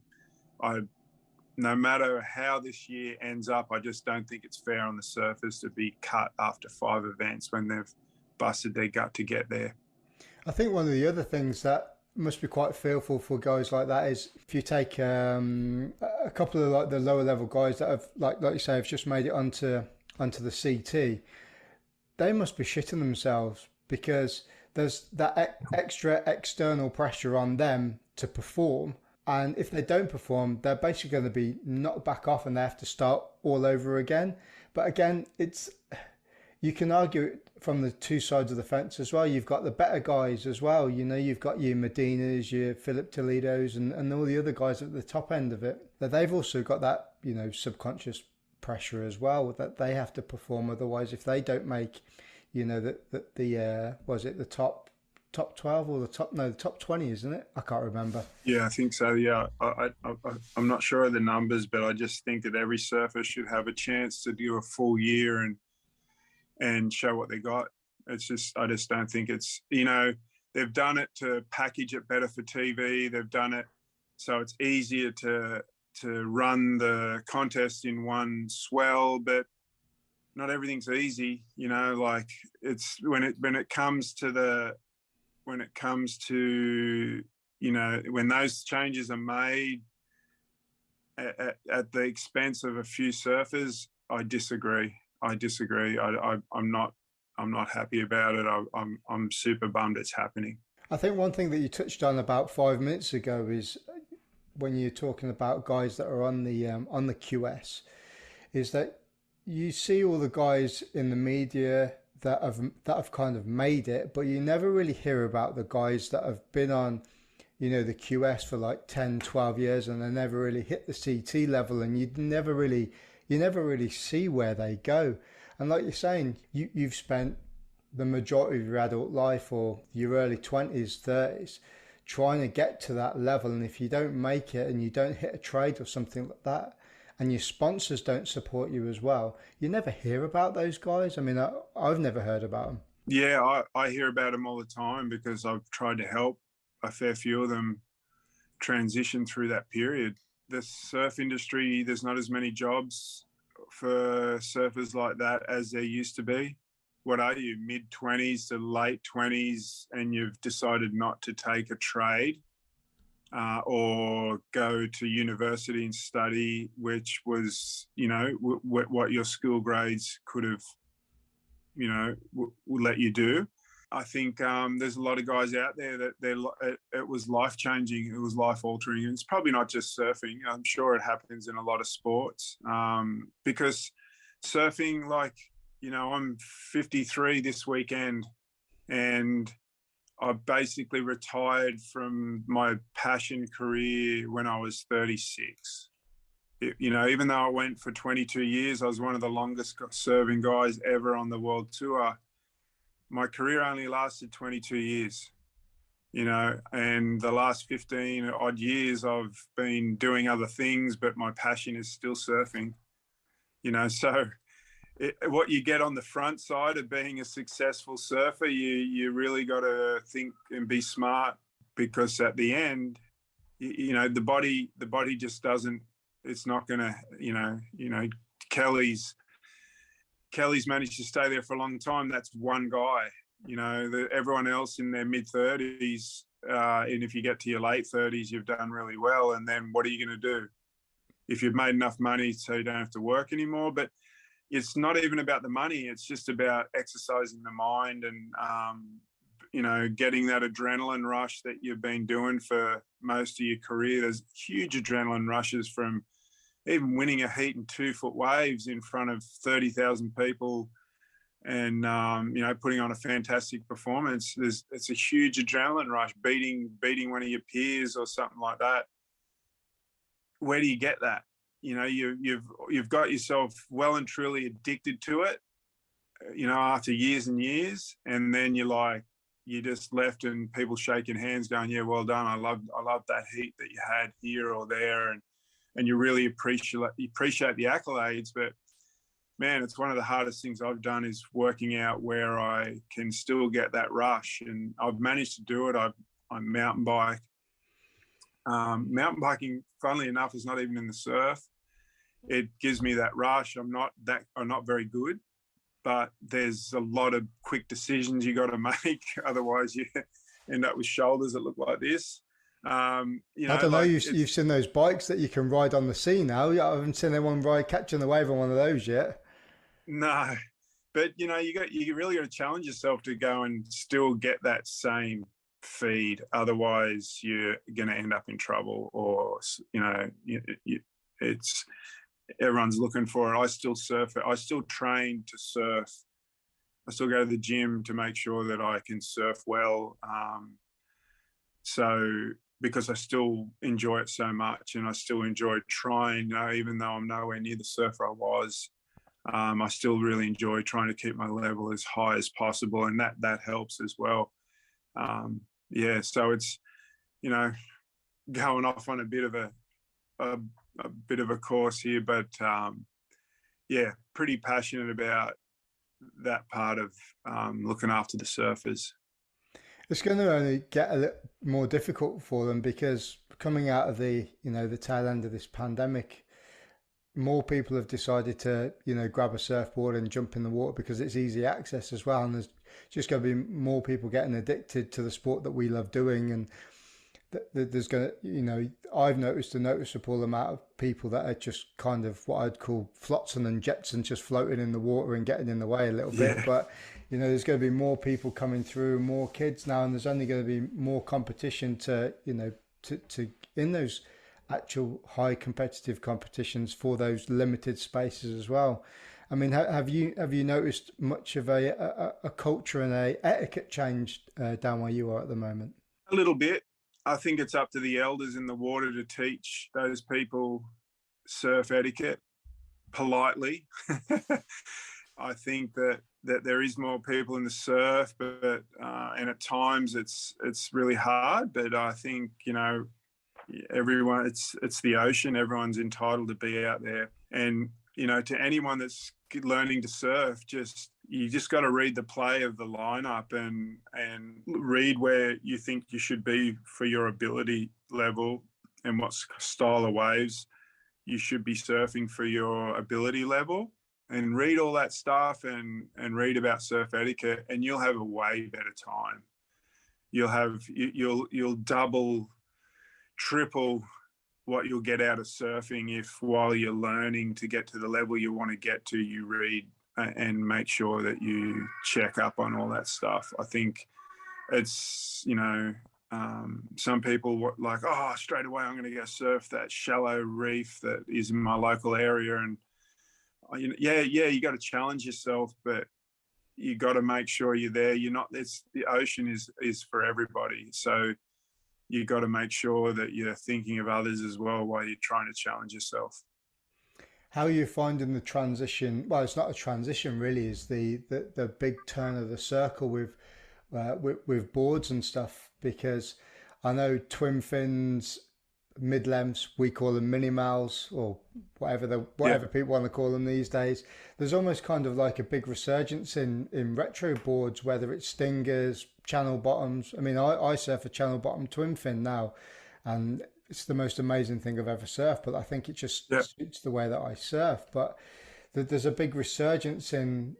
no matter how this year ends up, I just don't think it's fair on the surfers to be cut after 5 events when they've busted their gut to get there. I think one of the other things that must be quite fearful for guys like that is if you take a couple of like the lower level guys that have like you say have just made it onto the CT, they must be shitting themselves because there's that extra external pressure on them to perform. And if they don't perform, they're basically going to be knocked back off and they have to start all over again. But again, you can argue it from the 2 sides of the fence as well. You've got the better guys as well. You know, you've got your Medinas, your Philip Toledos, and all the other guys at the top end of it. That they've also got that, you know, subconscious pressure as well that they have to perform. Otherwise, if they don't make, you know, the top 12 or the top 20, isn't it? I can't remember. Yeah, I think so. Yeah, I'm not sure of the numbers, but I just think that every surfer should have a chance to do a full year and show what they got. I just don't think it's, you know, they've done it to package it better for TV. They've done it so it's easier to run the contest in one swell, but not everything's easy, you know. Like it's when it comes to, you know, when those changes are made at the expense of a few surfers, I disagree. I'm not happy about it. I'm super bummed it's happening. I think one thing that you touched on about 5 minutes ago is when you're talking about guys that are on the QS, is that you see all the guys in the media that have kind of made it, but you never really hear about the guys that have been on, you know, the QS for like 10, 12 years and they never really hit the CT level, and you never really see where they go. And like you're saying, you've spent the majority of your adult life or your early 20s, 30s trying to get to that level, and if you don't make it and you don't hit a trade or something like that, and your sponsors don't support you as well, you never hear about those guys. I mean, I've never heard about them. Yeah, I hear about them all the time because I've tried to help a fair few of them transition through that period. The surf industry, there's not as many jobs for surfers like that as there used to be. what are you, mid-20s to late 20s, and you've decided not to take a trade or go to university and study, which was, you know, what your school grades could have, you know, would let you do. I think there's a lot of guys out there that it was life-changing, it was life-altering. And it's probably not just surfing. I'm sure it happens in a lot of sports because surfing, like, you know, I'm 53 this weekend, and I basically retired from my passion career when I was 36. You know, even though I went for 22 years, I was one of the longest serving guys ever on the world tour. My career only lasted 22 years, you know, and the last 15 odd years I've been doing other things, but my passion is still surfing, you know. So what you get on the front side of being a successful surfer, you really got to think and be smart, because at the end, you know, the body just doesn't, it's not going to, you know, Kelly's managed to stay there for a long time. That's one guy, you know, everyone else in their mid-30s. And if you get to your late 30s, you've done really well. And then what are you going to do if you've made enough money so you don't have to work anymore? But it's not even about the money. It's just about exercising the mind and, you know, getting that adrenaline rush that you've been doing for most of your career. There's huge adrenaline rushes from even winning a heat in 2-foot waves in front of 30,000 people and, you know, putting on a fantastic performance. It's a huge adrenaline rush, beating one of your peers or something like that. Where do you get that? You know, you've got yourself well and truly addicted to it, you know, after years and years. And then you just left and people shaking hands going, yeah, well done. I love that heat that you had here or there. And you really appreciate the accolades. But man, it's one of the hardest things I've done is working out where I can still get that rush. And I've managed to do it. I mountain bike. Mountain biking, funnily enough, is not even in the surf. It gives me that rush. I'm not very good, but there's a lot of quick decisions you got to make. Otherwise, you end up with shoulders that look like this. You know, I don't know. You've seen those bikes that you can ride on the sea now. I haven't seen anyone catching the wave on one of those yet. No, but you know, you really got to challenge yourself to go and still get that same feed. Otherwise, you're going to end up in trouble. Or you know, it's everyone's looking for it. I still surf it. I still train to surf. I still go to the gym to make sure that I can surf well. So because I still enjoy it so much, and I still enjoy trying, you know, even though I'm nowhere near the surfer I was, I still really enjoy trying to keep my level as high as possible, and that helps as well. Yeah, so it's, you know, going off on a bit of a course here, but yeah, pretty passionate about that part of looking after the surfers. It's going to only get a little more difficult for them because coming out of the tail end of this pandemic, more people have decided to, you know, grab a surfboard and jump in the water because it's easy access as well. And there's just going to be more people getting addicted to the sport that we love doing. And there's going to, you know, I've noticed a noticeable amount of people that are just kind of what I'd call flotsam and jetsam, just floating in the water and getting in the way a little bit. But, you know, there's going to be more people coming through, more kids now, and there's only going to be more competition to, you know, to in those actual high competitive competitions for those limited spaces as well. I mean, have you noticed much of a culture and a etiquette change down where you are at the moment? A little bit. I think it's up to the elders in the water to teach those people surf etiquette politely. I think that there is more people in the surf, but and at times it's really hard. But I think, you know, everyone, it's the ocean. Everyone's entitled to be out there, and you know, to anyone that's learning to surf, you just got to read the play of the lineup and read where you think you should be for your ability level and what style of waves you should be surfing for your ability level. and read all that stuff and read about surf etiquette, and you'll have a way better time. You'll double, triple what you'll get out of surfing if, while you're learning to get to the level you want to get to, you read and make sure that you check up on all that stuff. I think it's, some people like, oh, straight away I'm going to go surf that shallow reef that is in my local area. And you got to challenge yourself, but you got to make sure you're there. The ocean is for everybody. So you got to make sure that you're thinking of others as well while you're trying to challenge yourself. How are you finding the transition? Well, it's not a transition really, is the big turn of the circle with boards and stuff, because I know twin fins, mid lengths, we call them mini mals, or whatever people want to call them these days. There's almost kind of like a big resurgence in retro boards, whether it's stingers, channel bottoms. I mean, I surf a channel bottom twin fin now, and it's the most amazing thing I've ever surfed, but I think it just suits the way that I surf. But there's a big resurgence in,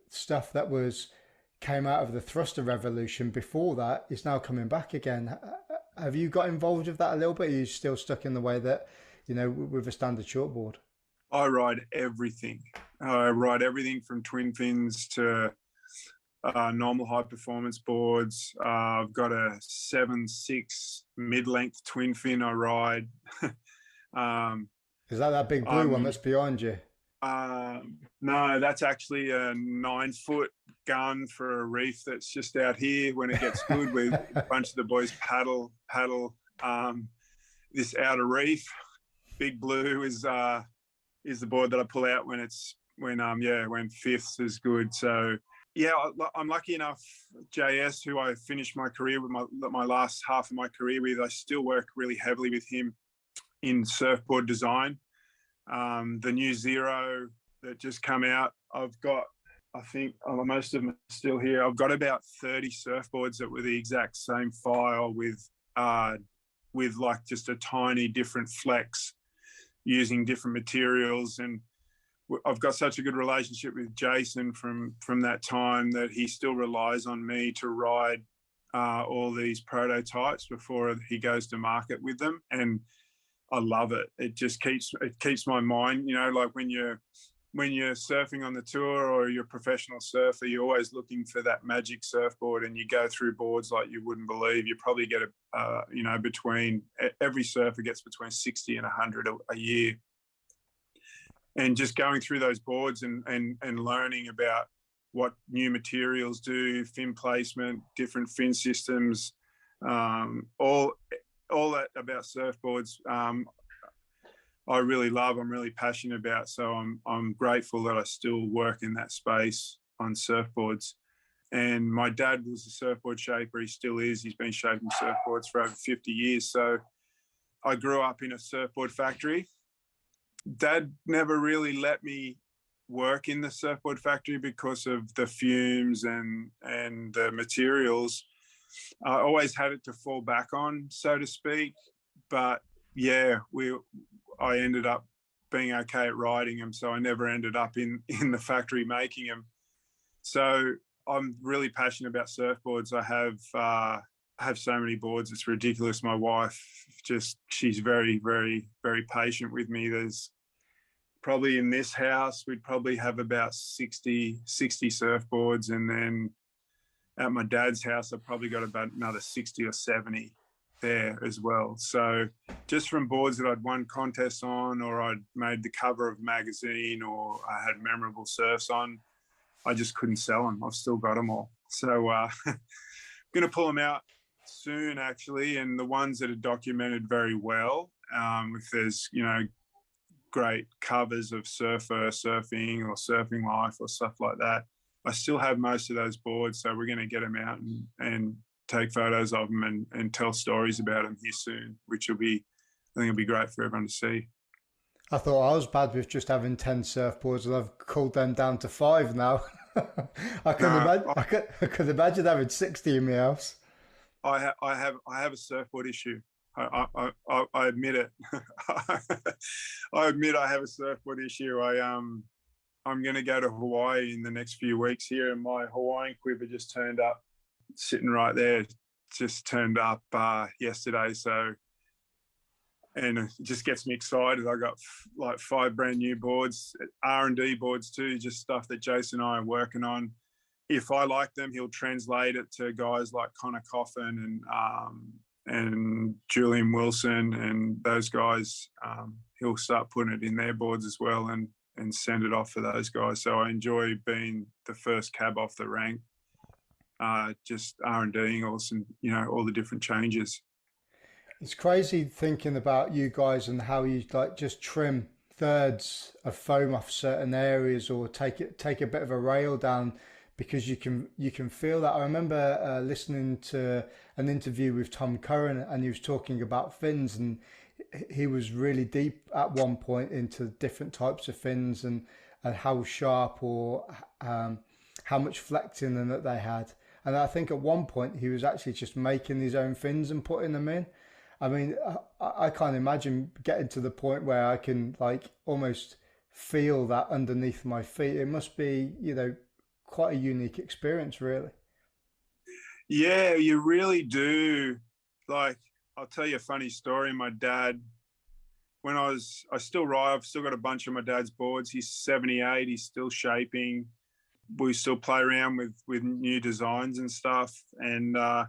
stuff that came out of the thruster revolution before that is now coming back again. Have you got involved with that a little bit? Or are you still stuck in the way that, with a standard shortboard? I ride everything. I ride everything from twin fins to normal high performance boards. I've got a 7.6 mid-length twin fin I ride. Is that big blue one that's behind you? No, that's actually a 9-foot gun for a reef that's just out here. When it gets good, with a bunch of the boys paddle this outer reef. Big blue is the board that I pull out when fifths is good. So yeah, I'm lucky enough. JS, who I finished my career with, my last half of my career with, I still work really heavily with him in surfboard design. The new Zero that just come out, I've got, I think most of them are still here. I've got about 30 surfboards that were the exact same file with like just a tiny different flex using different materials. And I've got such a good relationship with Jason from that time that he still relies on me to ride all these prototypes before he goes to market with them. And I love it. It just keeps my mind, like when you're surfing on the tour or you're a professional surfer, you're always looking for that magic surfboard, and you go through boards like you wouldn't believe. You probably get every surfer gets between 60 and 100 a year. And just going through those boards and learning about what new materials do, fin placement, different fin systems, all that about surfboards, I really love. I'm really passionate about. So I'm grateful that I still work in that space on surfboards. And my dad was a surfboard shaper. He still is. He's been shaping surfboards for over 50 years. So I grew up in a surfboard factory. Dad never really let me work in the surfboard factory because of the fumes and the materials. I always had it to fall back on, so to speak. But yeah, I ended up being okay at riding them, so I never ended up in the factory making them. So I'm really passionate about surfboards. I have so many boards, it's ridiculous. My wife, she's very, very, very patient with me. There's probably in this house, we'd probably have about 60 surfboards. And then at my dad's house, I've probably got about another 60 or 70 there as well. So just from boards that I'd won contests on, or I'd made the cover of a magazine, or I had memorable surfs on, I just couldn't sell them. I've still got them all. So I'm going to pull them out soon, actually. And the ones that are documented very well, if there's, great covers of surfer surfing or surfing life or stuff like that, I still have most of those boards. So we're going to get them out and take photos of them and tell stories about them here soon, which I think it'll be great for everyone to see. I thought I was bad with just having 10 surfboards, and I've culled them down to 5 now. I could imagine having 60 in my house. I have a surfboard issue. I admit it. I admit I have a surfboard issue. I'm going to go to Hawaii in the next few weeks here, and my Hawaiian quiver just turned up, sitting right there, just turned up yesterday. So, and it just gets me excited. I got like 5 brand new boards, R&D boards too, just stuff that Jason and I are working on. If I like them, he'll translate it to guys like Connor Coffin and Julian Wilson and those guys. He'll start putting it in their boards as well and send it off for those guys. So I enjoy being the first cab off the rank, just R&Ding all the different changes. It's crazy thinking about you guys and how you like just trim thirds of foam off certain areas or take a bit of a rail down because you can feel that. I remember listening to an interview with Tom Curran, and he was talking about fins, and he was really deep at one point into different types of fins and how sharp or how much flexing and that they had. And I think at one point he was actually just making his own fins and putting them in. I mean, I can't imagine getting to the point where I can like almost feel that underneath my feet. It must be, quite a unique experience, really. Yeah, you really do. Like, I'll tell you a funny story. My dad, when I still ride, I've still got a bunch of my dad's boards. He's 78. He's still shaping. We still play around with new designs and stuff. And I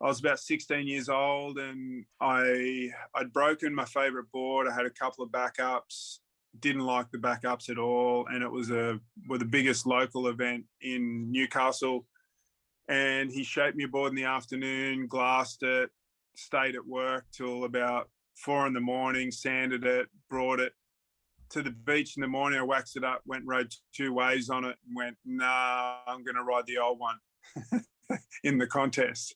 was about 16 years old, and I'd broken my favorite board. I had a couple of backups. Didn't like the backups at all, and it was the biggest local event in Newcastle. And he shaped me a board in the afternoon, glassed it, stayed at work till about 4 a.m, sanded it, brought it to the beach in the morning. I waxed it up, rode 2 waves on it, and went, nah, I'm going to ride the old one in the contest.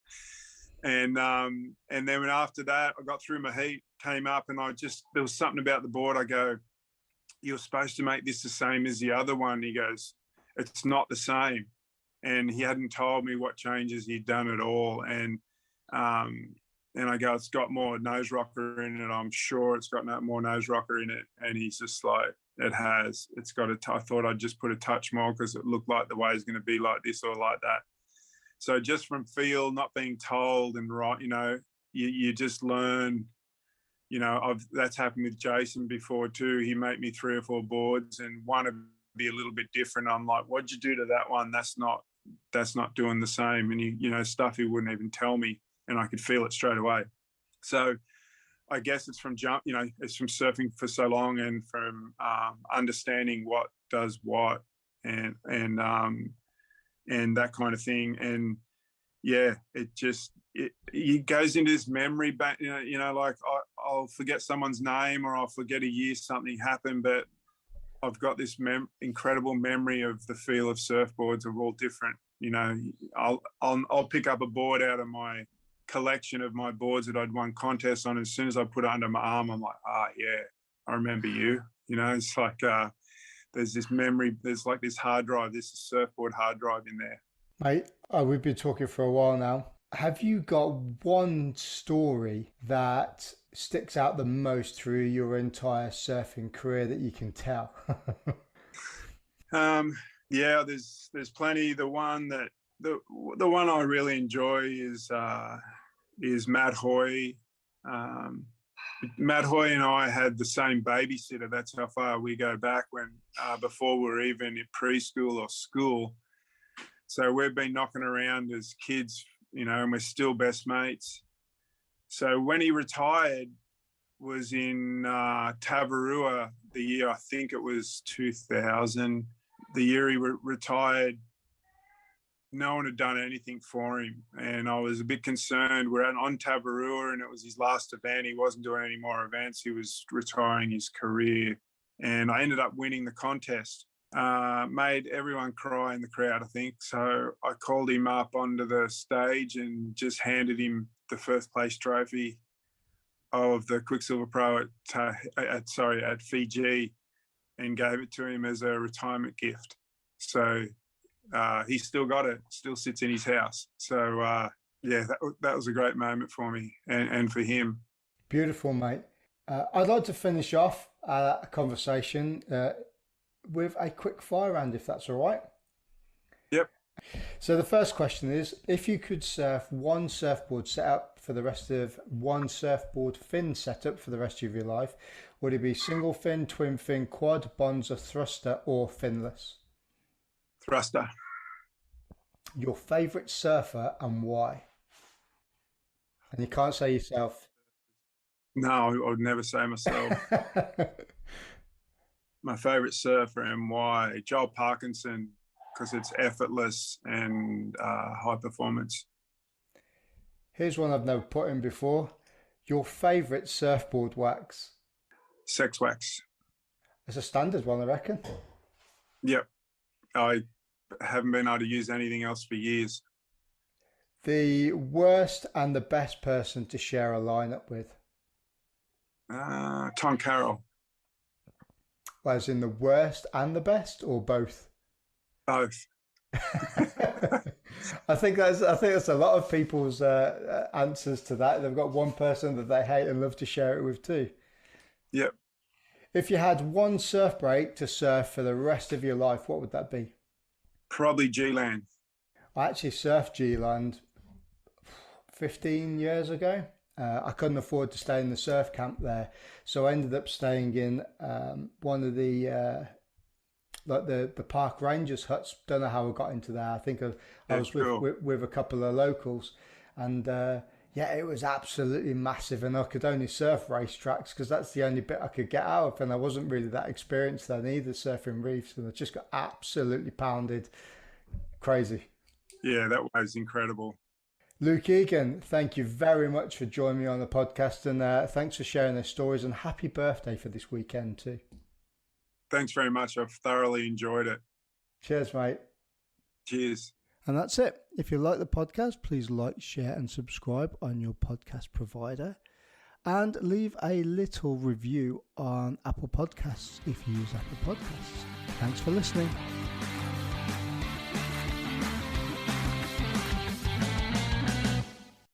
And then after that, I got through my heat, came up, and there was something about the board. I go, you're supposed to make this the same as the other one. He goes, it's not the same. And he hadn't told me what changes he'd done at all. And I go, it's got more nose rocker in it. I'm sure it's got more nose rocker in it. And he's just like, it has. It's got I thought I'd just put a touch more because it looked like the way is going to be like this or like that. So just from feel, not being told, and right, you just learn. That's happened with Jason before too. He made me 3 or 4 boards, and one would be a little bit different. I'm like, what'd you do to that one? That's not doing the same. And stuff he wouldn't even tell me, and I could feel it straight away. So I guess it's from it's from surfing for so long, and from understanding what does what, and that kind of thing. And yeah, it goes into this memory back, like I'll forget someone's name, or I'll forget a year something happened, but I've got this incredible memory of the feel of surfboards of all different, I'll pick up a board out of my collection of my boards that I'd won contests on. As soon as I put it under my arm, I'm like, yeah, I remember you. It's like there's this memory, there's like this hard drive, this surfboard hard drive in there. Mate, we've been talking for a while now. Have you got one story that sticks out the most through your entire surfing career that you can tell? Yeah, there's plenty. The one I really enjoy is Matt Hoy. Matt Hoy and I had the same babysitter. That's how far we go back, when before we were even in preschool or school. So we've been knocking around as kids, and we're still best mates. So when he retired was in Tavarua, the year, I think it was 2000. The year he retired, no one had done anything for him. And I was a bit concerned. We're on Tavarua, and it was his last event. He wasn't doing any more events. He was retiring his career. And I ended up winning the contest. Made everyone cry in the crowd, I think. So I called him up onto the stage and just handed him the first place trophy of the Quicksilver Pro at Fiji, and gave it to him as a retirement gift. So he's still got it, still sits in his house. So yeah, that was a great moment for me and for him. Beautiful, mate. I'd like to finish off a conversation with a quick fire round, if that's all right. Yep. So the first question is, if you could surf one surfboard setup for the rest of one surfboard fin setup for the rest of your life, would it be single fin, twin fin, quad, bonzer, thruster, or finless? Thruster. Your favourite surfer and why? And you can't say yourself. No, I would never say myself. My favourite surfer and why? Joel Parkinson, because it's effortless and high performance. Here's one I've never put in before. Your favourite surfboard wax? Sex wax. It's a standard one, I reckon. Yep. I haven't been able to use anything else for years. The worst and the best person to share a lineup with? Tom Carroll. As in the worst and the best, or both? Both. I think that's a lot of people's answers to that. They've got one person that they hate and love to share it with too. Yep. If you had one surf break to surf for the rest of your life, what would that be? Probably G-Land. I actually surfed G-Land 15 years ago. I couldn't afford to stay in the surf camp there, so I ended up staying in one of the park rangers huts. Don't know how I got into there. I think I was with a couple of locals, and yeah, it was absolutely massive, and I could only surf racetracks because that's the only bit I could get out of, and I wasn't really that experienced then either, surfing reefs, and I just got absolutely pounded. Crazy. Yeah, that was incredible. Luke Egan, thank you very much for joining me on the podcast, and thanks for sharing those stories, and happy birthday for this weekend too. Thanks very much. I've thoroughly enjoyed it. Cheers, mate. Cheers. And that's it. If you like the podcast, please like, share and subscribe on your podcast provider, and leave a little review on Apple Podcasts if you use Apple Podcasts. Thanks for listening.